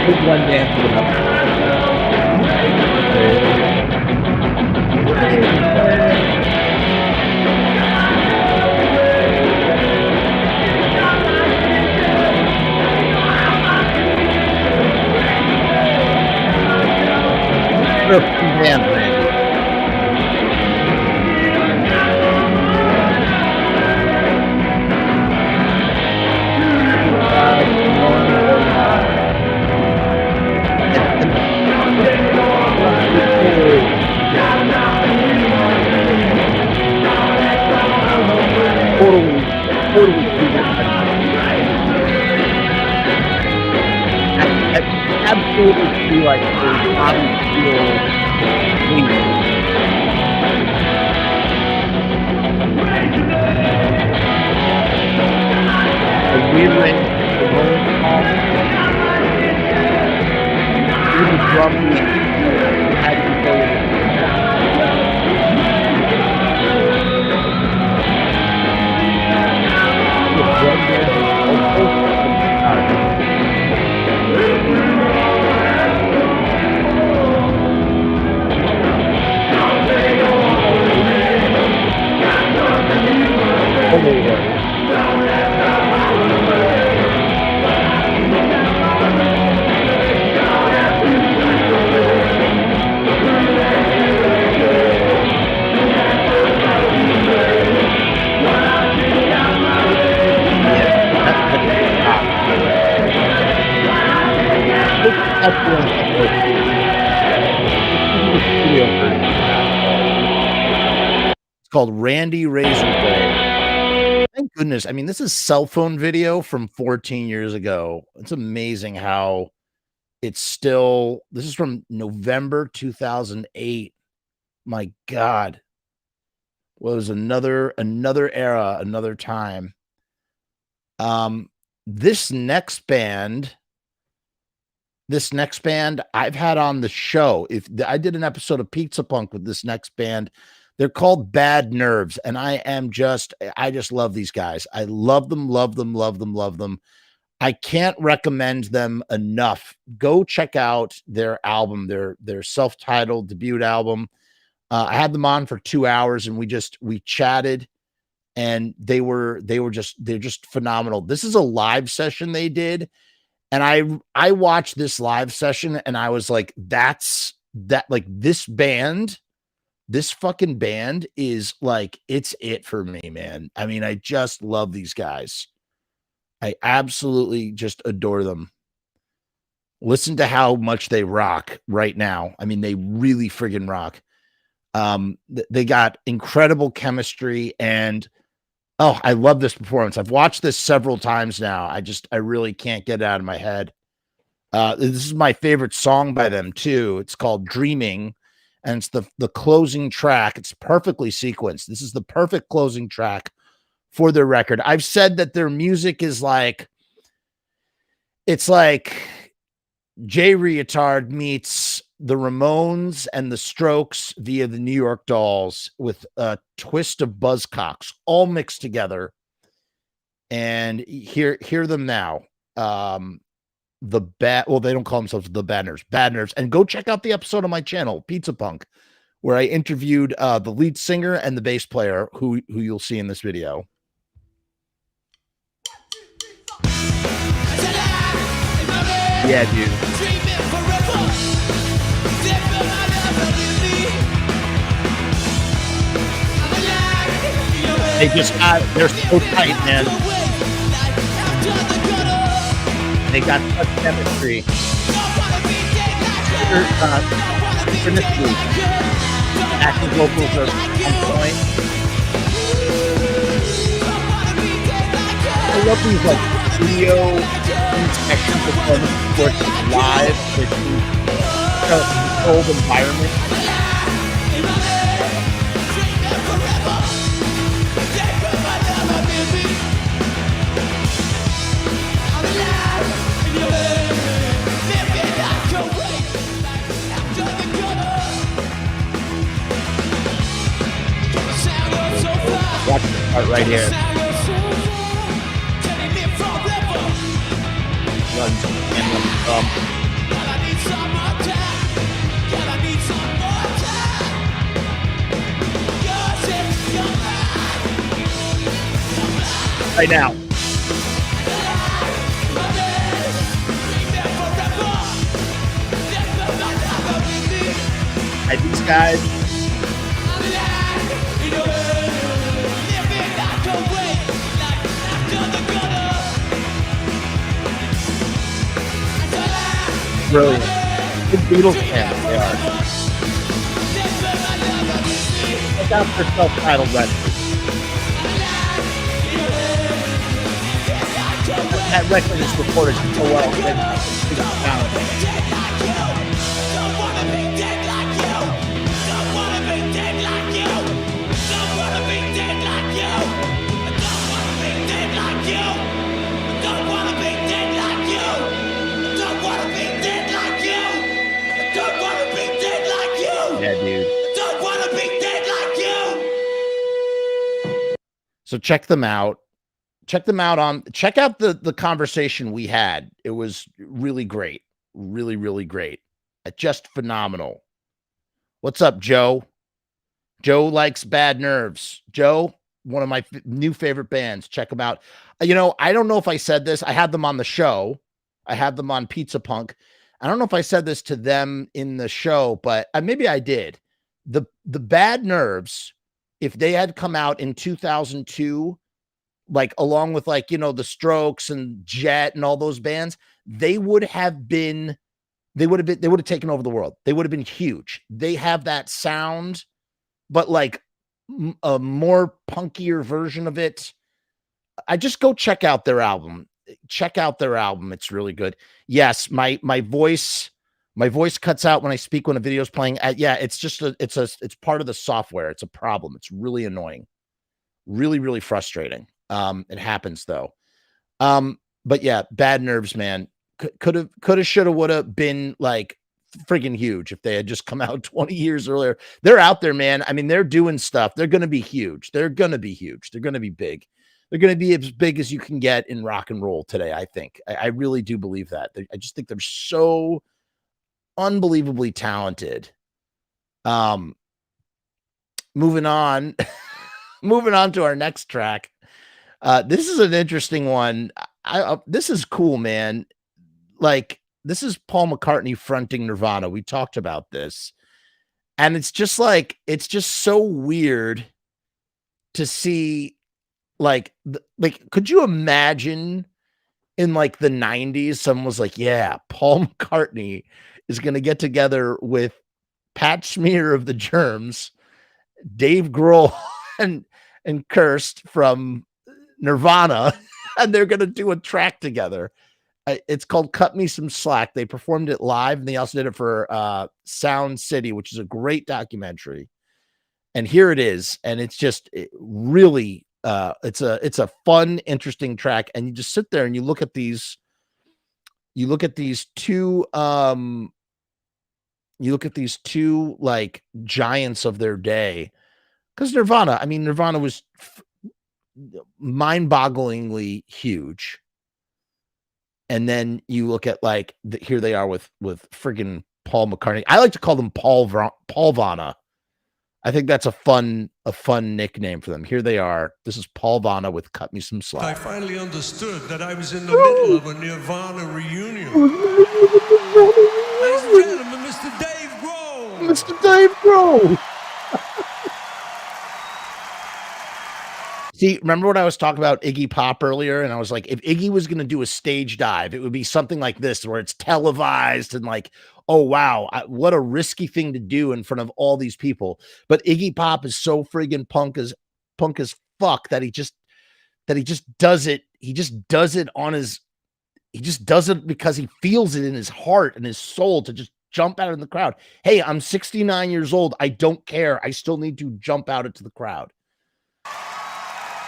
Big one dance with them. They're from band, Randy. Absolutely feel like there's Bobby Steele a weird ring, the Rolling Stones, even the drum beat had to go with it. It's called Randy Razorblade. Thank goodness. I mean, this is cell phone video from 14 years ago. It's amazing how it's still. This is from November 2008. My God. Was another era, another time. This next band I've had on the show. If I did an episode of Pizza Punk with this next band, they're called Bad Nerves, and I just love these guys. I love them. I can't recommend them enough. Go check out their album, their self-titled debut album. I had them on for 2 hours and we chatted, and they're just phenomenal. This is a live session they did. And I watched this live session and I was like, this fucking band is like, it's it for me, man. I mean, I just love these guys. I absolutely just adore them. Listen to how much they rock right now. I mean, they really friggin' rock. They got incredible chemistry, and oh, I love this performance. I've watched this several times now. I really can't get it out of my head. This is my favorite song by them too. It's called Dreaming, and it's the closing track. It's perfectly sequenced. This is the perfect closing track for their record. I've said that their music is like, it's like Jay Reatard meets the Ramones and the Strokes via the New York Dolls with a twist of Buzzcocks all mixed together. And hear them now. Well, they don't call themselves the Bad Nerves. And go check out the episode on my channel, Pizza Punk, where I interviewed the lead singer and the bass player who you'll see in this video. Yeah, dude. They're so tight, man. They got such chemistry. Acting vocals are on point. I love these like studio inspection performances where it's live, it's a controlled environment. Watch this part right here. Right now. These guys. Brilliant. Good Beatles fans they are. Check out their self-titled record. That record is recorded so well. Yeah, dude. So check them out. Check out the conversation we had. It was really great. Really, really great. Just phenomenal. What's up, Joe? Joe likes Bad Nerves. Joe, one of my new favorite bands. Check them out. I don't know if I said this. I had them on the show. I had them on Pizza Punk. I don't know if I said this to them in the show, but maybe I did. The Bad Nerves, if they had come out in 2002, like along with the Strokes and Jet and all those bands, they would have taken over the world. They would have been huge. They have that sound, but like a more punkier version of it. I just go check out their album. It's really good. Yes, my voice cuts out when I speak when a video's playing. It's part of the software. It's a problem. It's really annoying. Really, really frustrating. It happens though. But yeah, Bad Nerves, man. Could have, should have, would have been like friggin' huge if they had just come out 20 years earlier. They're out there, man. I mean, they're doing stuff. They're going to be huge. They're going to be huge. They're going to be big. They're going to be as big as you can get in rock and roll today. I think. I really do believe that. I just think they're so unbelievably talented. Moving on to our next track. This is an interesting one. This is cool, man. Like, this is Paul McCartney fronting Nirvana. We talked about this. And it's just so weird to see, could you imagine in like the 90s, someone was like, yeah, Paul McCartney is going to get together with Pat Smear of the Germs, Dave Grohl and Kirst from Nirvana, and they're going to do a track together. It's called Cut Me Some Slack. They performed it live, and they also did it for Sound City, which is a great documentary. And here it is, and it's just really it's a fun, interesting track. And you just sit there and you look at these two like giants of their day. Because Nirvana was mind-bogglingly huge. And then you look at here they are with friggin' Paul McCartney. I like to call them Paul Vana. I think that's a fun nickname for them. Here they are. This is Paul Vana with Cut Me Some Slack. I finally understood that I was in the middle of a Nirvana reunion. Ladies and gentlemen, Mr. Dave Grohl. Mr. Dave Grohl. See, remember when I was talking about Iggy Pop earlier? And I was like, if Iggy was going to do a stage dive, it would be something like this, where it's televised and like, oh, wow, what a risky thing to do in front of all these people. But Iggy Pop is so friggin' punk as fuck that he just does it. He just does it because he feels it in his heart and his soul to just jump out in the crowd. Hey, I'm 69 years old. I don't care. I still need to jump out into the crowd.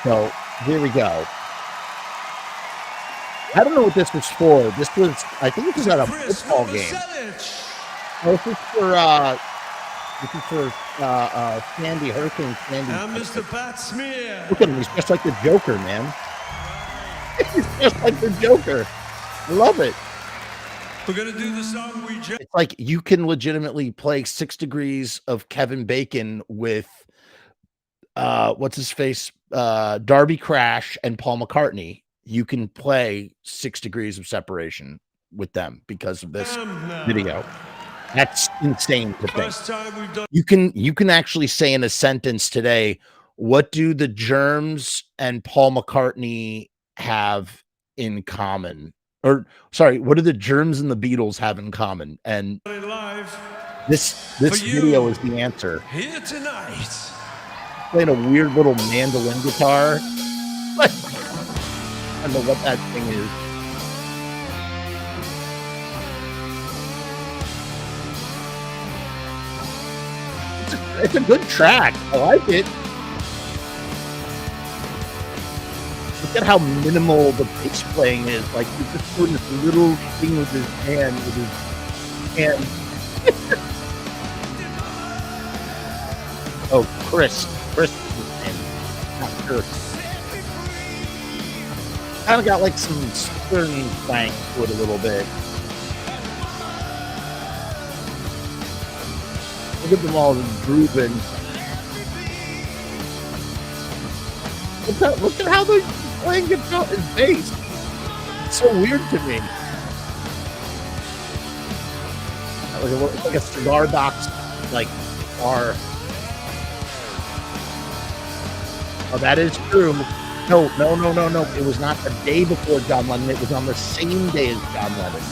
So here we go. I don't know what this was for. I think this was at a football game. Oh, this is for Sandy, Hurricane Sandy. I'm Mr. Pat Smear. Look at him. He's just like the Joker, man. He's just like the Joker. I love it. We're going to do the song we just... It's like you can legitimately play 6 Degrees of Kevin Bacon with what's his face? Darby Crash and Paul McCartney. You can play 6 Degrees of Separation with them because of this video. That's insane to think. First time we've done. You can actually say in a sentence today, what do the Germs and Paul McCartney have in common? Or sorry, what do the Germs and the Beatles have in common? And Live this for video you is the answer. here tonight. Playing a weird little mandolin guitar. I don't know what that thing is. It's a good track. I like it. Look at how minimal the bass playing is. Like he's just doing this little thing with his hand. Oh, Chris. Chris is his name. Not Kirk. Kind of got like some southern twang to it a little bit. Look at them all grooving. Look at how they're playing guitar and bass. It's so weird to me. It's like a cigar box, like bar. Oh, that is true. No. It was not the day before John Lennon. It was on the same day as John Lennon,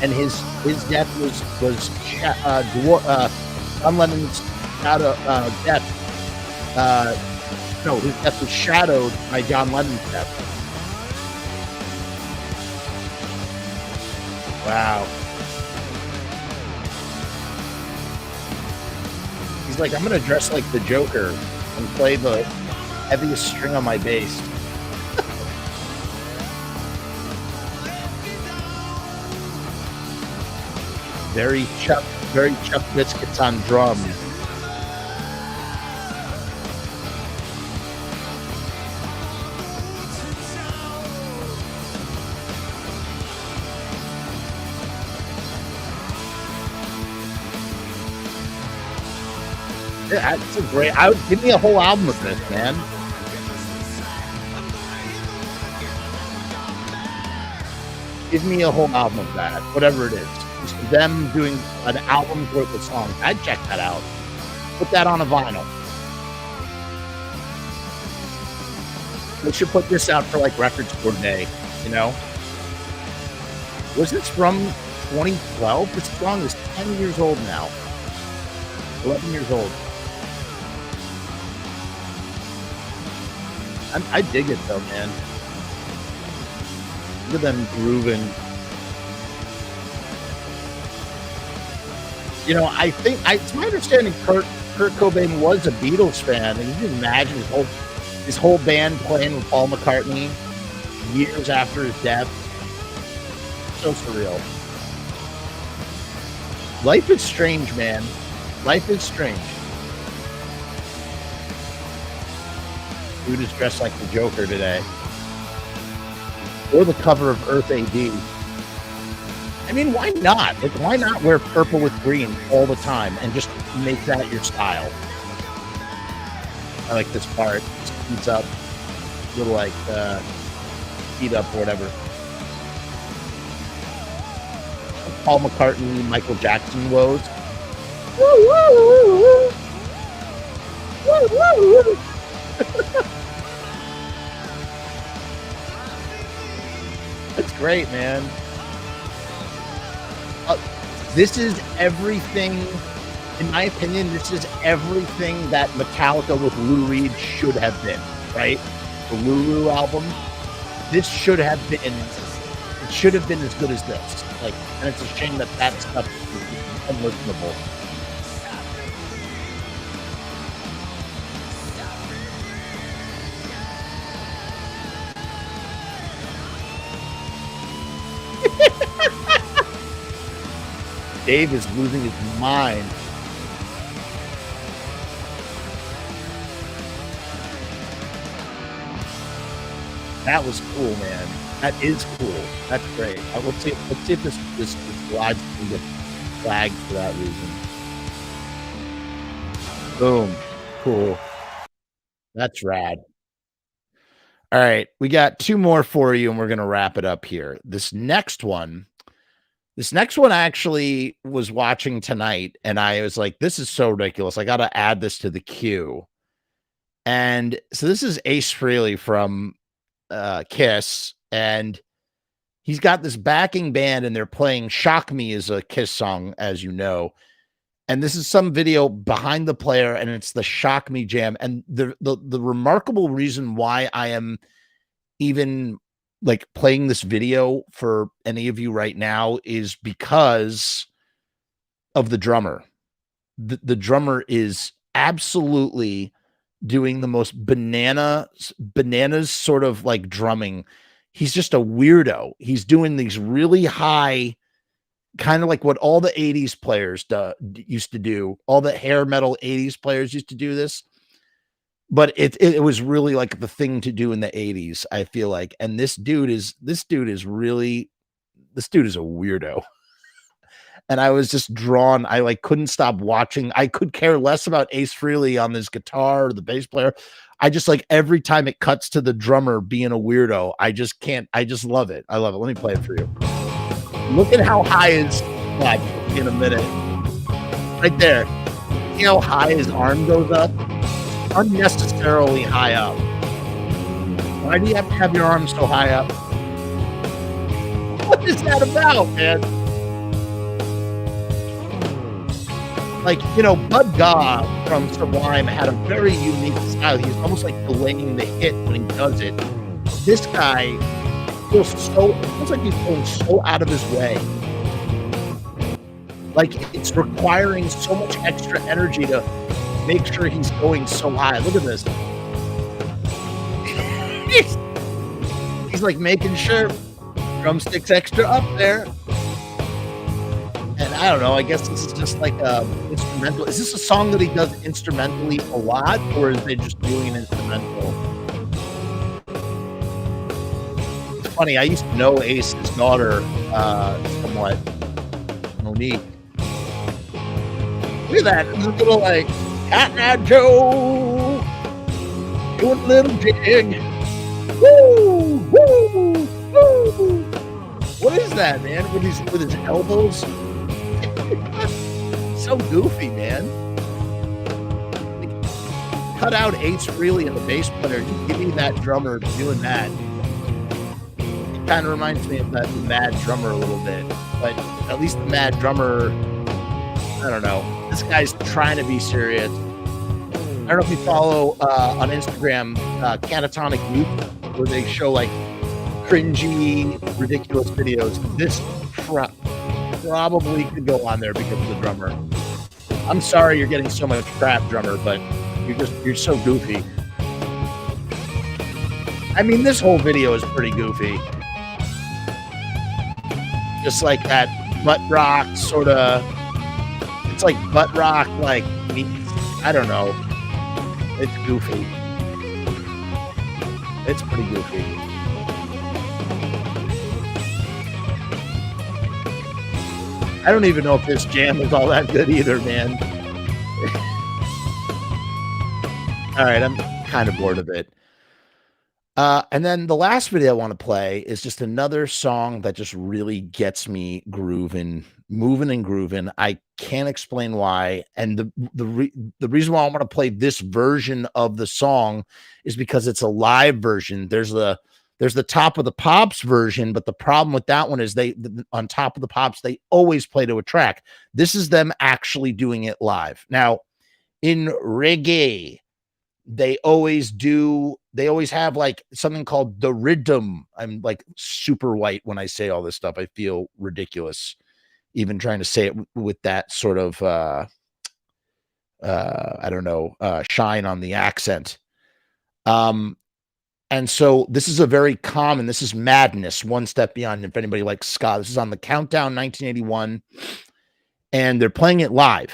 and his death was John Lennon's death. No, his death was shadowed by John Lennon's death. Wow. He's like, I'm gonna dress like the Joker and play the heaviest string on my bass. Very Chuck Biscuits on drums. Yeah, that's a great. Give me a whole album of this, man. Give me a whole album of that, whatever it is. Just them doing an album's worth of songs. I'd check that out. Put that on a vinyl. They should put this out for like Record Store Day, you know? Was this from 2012? This song is 10 years old now. 11 years old. I dig it though, man. Look at them grooving. You know, I think it's my understanding Kurt Cobain was a Beatles fan, and you can imagine his whole band playing with Paul McCartney years after his death. So surreal. Life is strange, man. Life is strange. Dude is dressed like the Joker today. Or the cover of Earth AD. I mean, why not? Like, why not wear purple with green all the time and just make that your style? I like this part. Speeds up. Little like speed up or whatever. Paul McCartney, Michael Jackson woes. Woo, woo, woo, woo. Woo, woo, woo. That's great, man. This is everything, in my opinion, this is everything that Metallica with Lou Reed should have been, right? The Lulu album. This should have been, it should have been as good as this. Like, and it's a shame that that stuff is unlistenable. Dave is losing his mind. That was cool, man. That is cool. That's great. Let's see if this live can get flagged for that reason. Boom. Cool. That's rad. All right, we got two more for you, and we're gonna wrap it up here. This next one This next one I actually was watching tonight, and I was like, this is so ridiculous. I got to add this to the queue. And so this is Ace Frehley from Kiss, and he's got this backing band, and they're playing Shock Me is a Kiss song, as you know. And this is some video behind the player, and it's the Shock Me jam. And the remarkable reason why I am even like playing this video for any of you right now is because of the drummer. The drummer is absolutely doing the most bananas sort of like drumming. He's just a weirdo. He's doing these really high, kind of like what all the 80s players used to do. All the hair metal 80s players used to do this. But it was really like the thing to do in the 80s, I feel like. And this dude is a weirdo. And I was just drawn. I like couldn't stop watching. I could care less about Ace Frehley on this guitar or the bass player. I just like every time it cuts to the drummer being a weirdo, I just can't. I just love it. I love it. Let me play it for you. Look at how high his in a minute. Right there. See how high his arm goes up? Unnecessarily high up. Why do you have to have your arms so high up? What is that about, man? Like, you know, Bud Gaw from Sublime had a very unique style. He's almost like delaying the hit when he does it. This guy feels like he's going so out of his way. Like, it's requiring so much extra energy to make sure he's going so high. Look at this. He's like making sure drumsticks extra up there. And I don't know, I guess this is just like instrumental. Is this a song that he does instrumentally a lot, or is they just doing an instrumental? It's funny, I used to know Ace's daughter somewhat, Monique. Look at that. There's a little like Cotton Eye Joe doing a little jig. Woo! Woo! Woo! What is that, man? With his elbows? So goofy, man. Like, cut out Ace Frehley and the bass player. Just give me that drummer doing that. It kind of reminds me of that Mad Drummer a little bit. But at least the Mad Drummer, I don't know. This guy's trying to be serious. I don't know if you follow on Instagram Catatonic Youth, where they show like cringy, ridiculous videos. This probably could go on there because of the drummer. I'm sorry you're getting so much crap, drummer, but you're so goofy. I mean, this whole video is pretty goofy. Just like that butt rock sort of. It's like butt rock, like I don't know. It's goofy. It's pretty goofy. I don't even know if this jam is all that good either, man. All right, I'm kind of bored of it. And then the last video I want to play is just another song that just really gets me grooving, moving and grooving. I can't explain why. And the reason why I want to play this version of the song is because it's a live version. There's the Top of the Pops version, but the problem with that one is on Top of the Pops, they always play to a track. This is them actually doing it live. Now, in reggae, they always have like something called the rhythm. I'm like super white when I say all this stuff. I feel ridiculous even trying to say it with that sort of I don't know, shine on the accent. And so this is a very common, this is Madness, One Step Beyond. If anybody likes ska, this is on the Countdown 1981, and they're playing it live.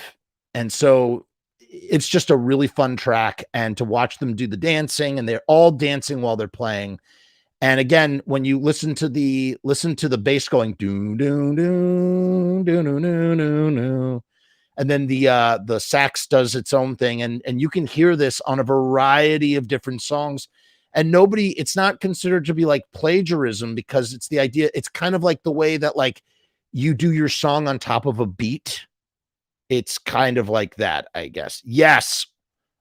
And so it's just a really fun track, and to watch them do the dancing, and they're all dancing while they're playing. And again, when you listen to the bass going doo doo doo doo doo doo doo doo, and then the sax does its own thing, and you can hear this on a variety of different songs. And it's not considered to be like plagiarism, because it's the idea. It's kind of like the way that like you do your song on top of a beat. It's kind of like that, I guess. Yes.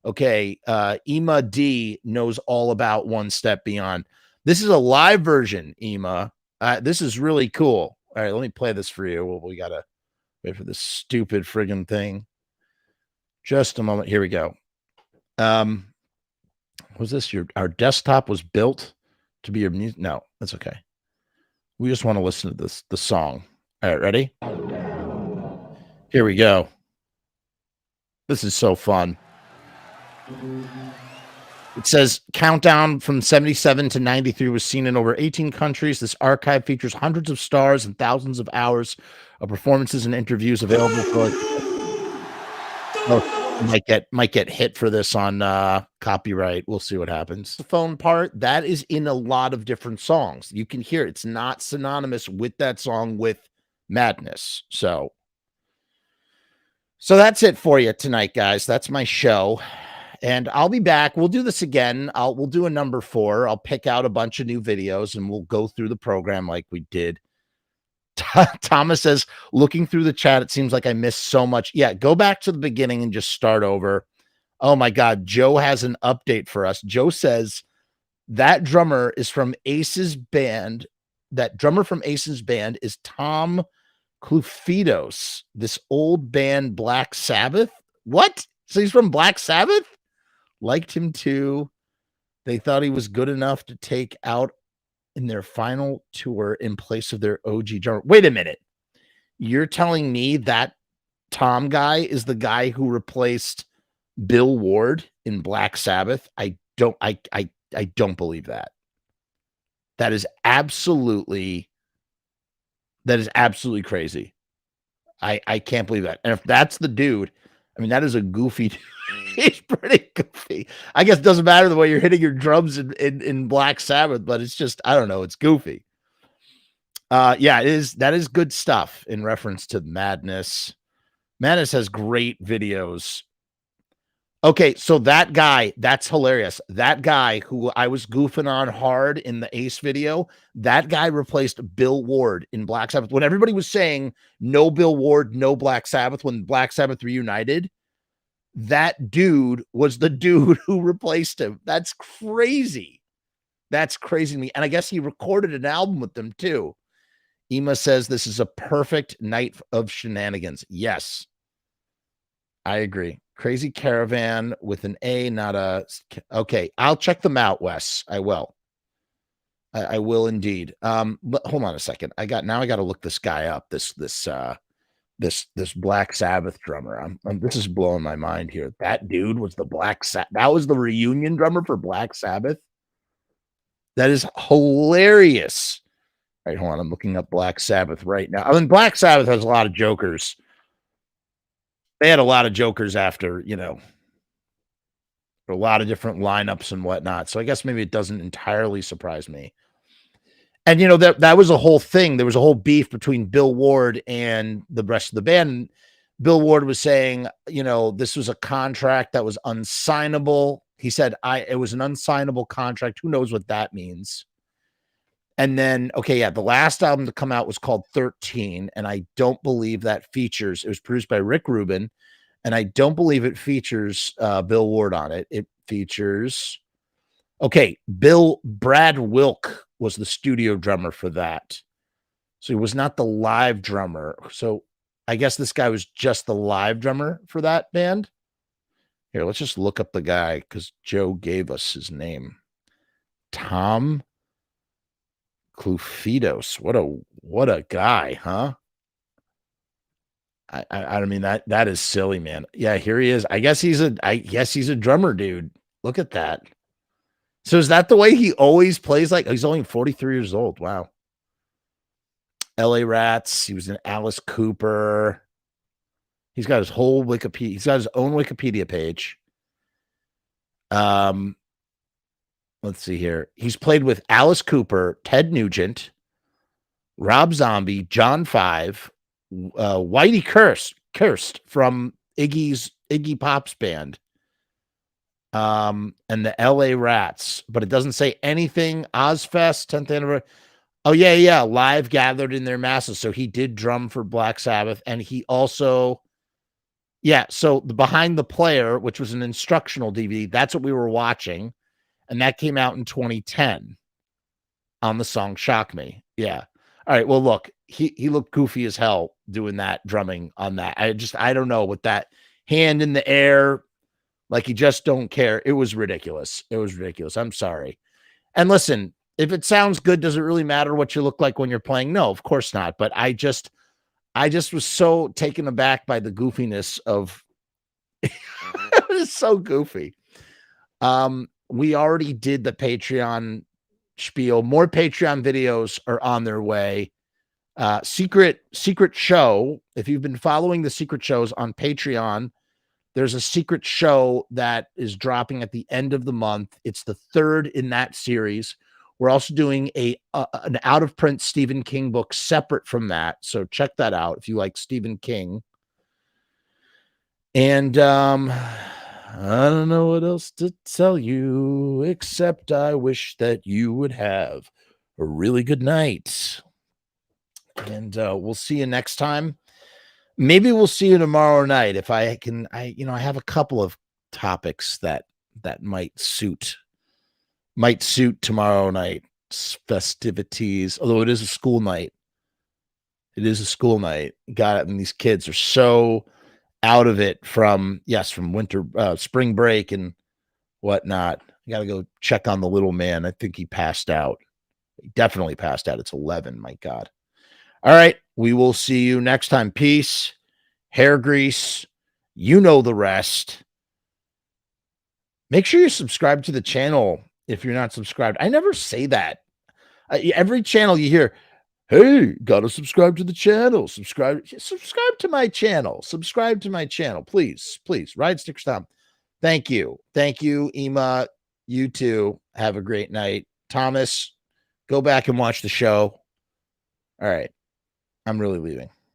Okay. Ema D knows all about One Step Beyond. This is a live version, Ema. This is really cool. All right, let me play this for you. Well, we gotta wait for this stupid friggin' thing. Just a moment. Here we go. Was this our desktop was built to be your music? No, that's okay. We just want to listen to the song. All right, ready? Here we go. This is so fun. It says countdown from 77 to 93 was seen in over 18 countries. This archive features hundreds of stars and thousands of hours of performances and interviews available for. Might get hit for this on copyright. We'll see what happens. The phone part, that is in a lot of different songs. You can hear it's not synonymous with that song with Madness. So that's it for you tonight, guys. That's my show. And I'll be back. We'll do this again. We'll do a number 4. I'll pick out a bunch of new videos and we'll go through the program like we did. Thomas says, looking through the chat, it seems like I missed so much. Yeah, go back to the beginning and just start over. Oh my God, Joe has an update for us. Joe says that drummer is from Ace's band. That drummer from Ace's band is Tom Clufidos, this old band Black Sabbath. What? So he's from Black Sabbath? Liked him too. They thought he was good enough to take out in their final tour in place of their OG drummer. Wait a minute. You're telling me that Tom guy is the guy who replaced Bill Ward in Black Sabbath? I don't believe that. That is absolutely crazy. I can't believe that. And if that's the dude, I mean, that is a goofy dude. He's pretty goofy. I guess it doesn't matter the way you're hitting your drums in Black Sabbath, but it's just, I don't know, it's goofy. Yeah, that is good stuff in reference to Madness. Madness has great videos. Okay, so that guy, that's hilarious. That guy who I was goofing on hard in the Ace video, that guy replaced Bill Ward in Black Sabbath. When everybody was saying no Bill Ward, no Black Sabbath, when Black Sabbath reunited, that dude was the dude who replaced him. That's crazy. That's crazy to me. And I guess he recorded an album with them too. Ema says this is a perfect night of shenanigans. Yes, I agree. Crazy Caravan with an A, not a. Okay, I'll check them out, Wes. I will. I will indeed. But hold on a second. I got to look this guy up. This Black Sabbath drummer. This is blowing my mind here. That dude was the Black Sabbath. That was the reunion drummer for Black Sabbath. That is hilarious. All right, hold on. I'm looking up Black Sabbath right now. I mean, Black Sabbath has a lot of jokers. They had a lot of jokers after, a lot of different lineups and whatnot. So I guess maybe it doesn't entirely surprise me. And, that was a whole thing. There was a whole beef between Bill Ward and the rest of the band. Bill Ward was saying, this was a contract that was unsignable. He said, it was an unsignable contract. Who knows what that means? And then, the last album to come out was called 13. And I don't believe that features, it was produced by Rick Rubin. And I don't believe it features Bill Ward on it. It features, Brad Wilk was the studio drummer for that. So he was not the live drummer. So I guess this guy was just the live drummer for that band. Here, let's just look up the guy because Joe gave us his name. Tom Clufidos. What a guy, huh? I mean that is silly, man. Yeah, here he is. I guess he's a drummer, dude. Look at that. So is that the way he always plays? Like he's only 43 years old. Wow. LA Rats. He was in Alice Cooper. He's got his whole Wikipedia. He's got his own Wikipedia page. Let's see here. He's played with Alice Cooper, Ted Nugent, Rob Zombie, John Five, Whitey Kirst from Iggy Pop's band, and the LA Rats. But it doesn't say anything. Ozfest, 10th anniversary. Oh, yeah. Live gathered in their masses. So he did drum for Black Sabbath. And he also, so the Behind the Player, which was an instructional DVD, that's what we were watching. And that came out in 2010 on the song Shock Me. Yeah. All right. Well, look, he looked goofy as hell doing that drumming on that. I don't know, with that hand in the air, like you just don't care. It was ridiculous. I'm sorry. And listen, if it sounds good, does it really matter what you look like when you're playing? No, of course not. But I just was so taken aback by the goofiness of it was so goofy. We already did the Patreon spiel. More Patreon videos are on their way. Secret show. If you've been following the secret shows on Patreon, there's a secret show that is dropping at the end of the month. It's the third in that series. We're also doing an out of print Stephen King book separate from that. So check that out if you like Stephen King. And I don't know what else to tell you, except I wish that you would have a really good night. And we'll see you next time. Maybe we'll see you tomorrow night if I can. I have a couple of topics that might suit tomorrow night's festivities. Although it is a school night. Got it. And these kids are so out of it from winter, spring break and whatnot. I got to go check on the little man. I think he passed out. He definitely passed out. It's 11. My God. All right. We will see you next time. Peace, hair grease. You know the rest. Make sure you subscribe to the channel if you're not subscribed. I never say that. Every channel you hear, hey, got to subscribe to the channel. Subscribe to my channel. Subscribe to my channel. Please. Ride Sticker Stomp. Thank you. Ema. You too. Have a great night. Thomas, go back and watch the show. All right. I'm really leaving.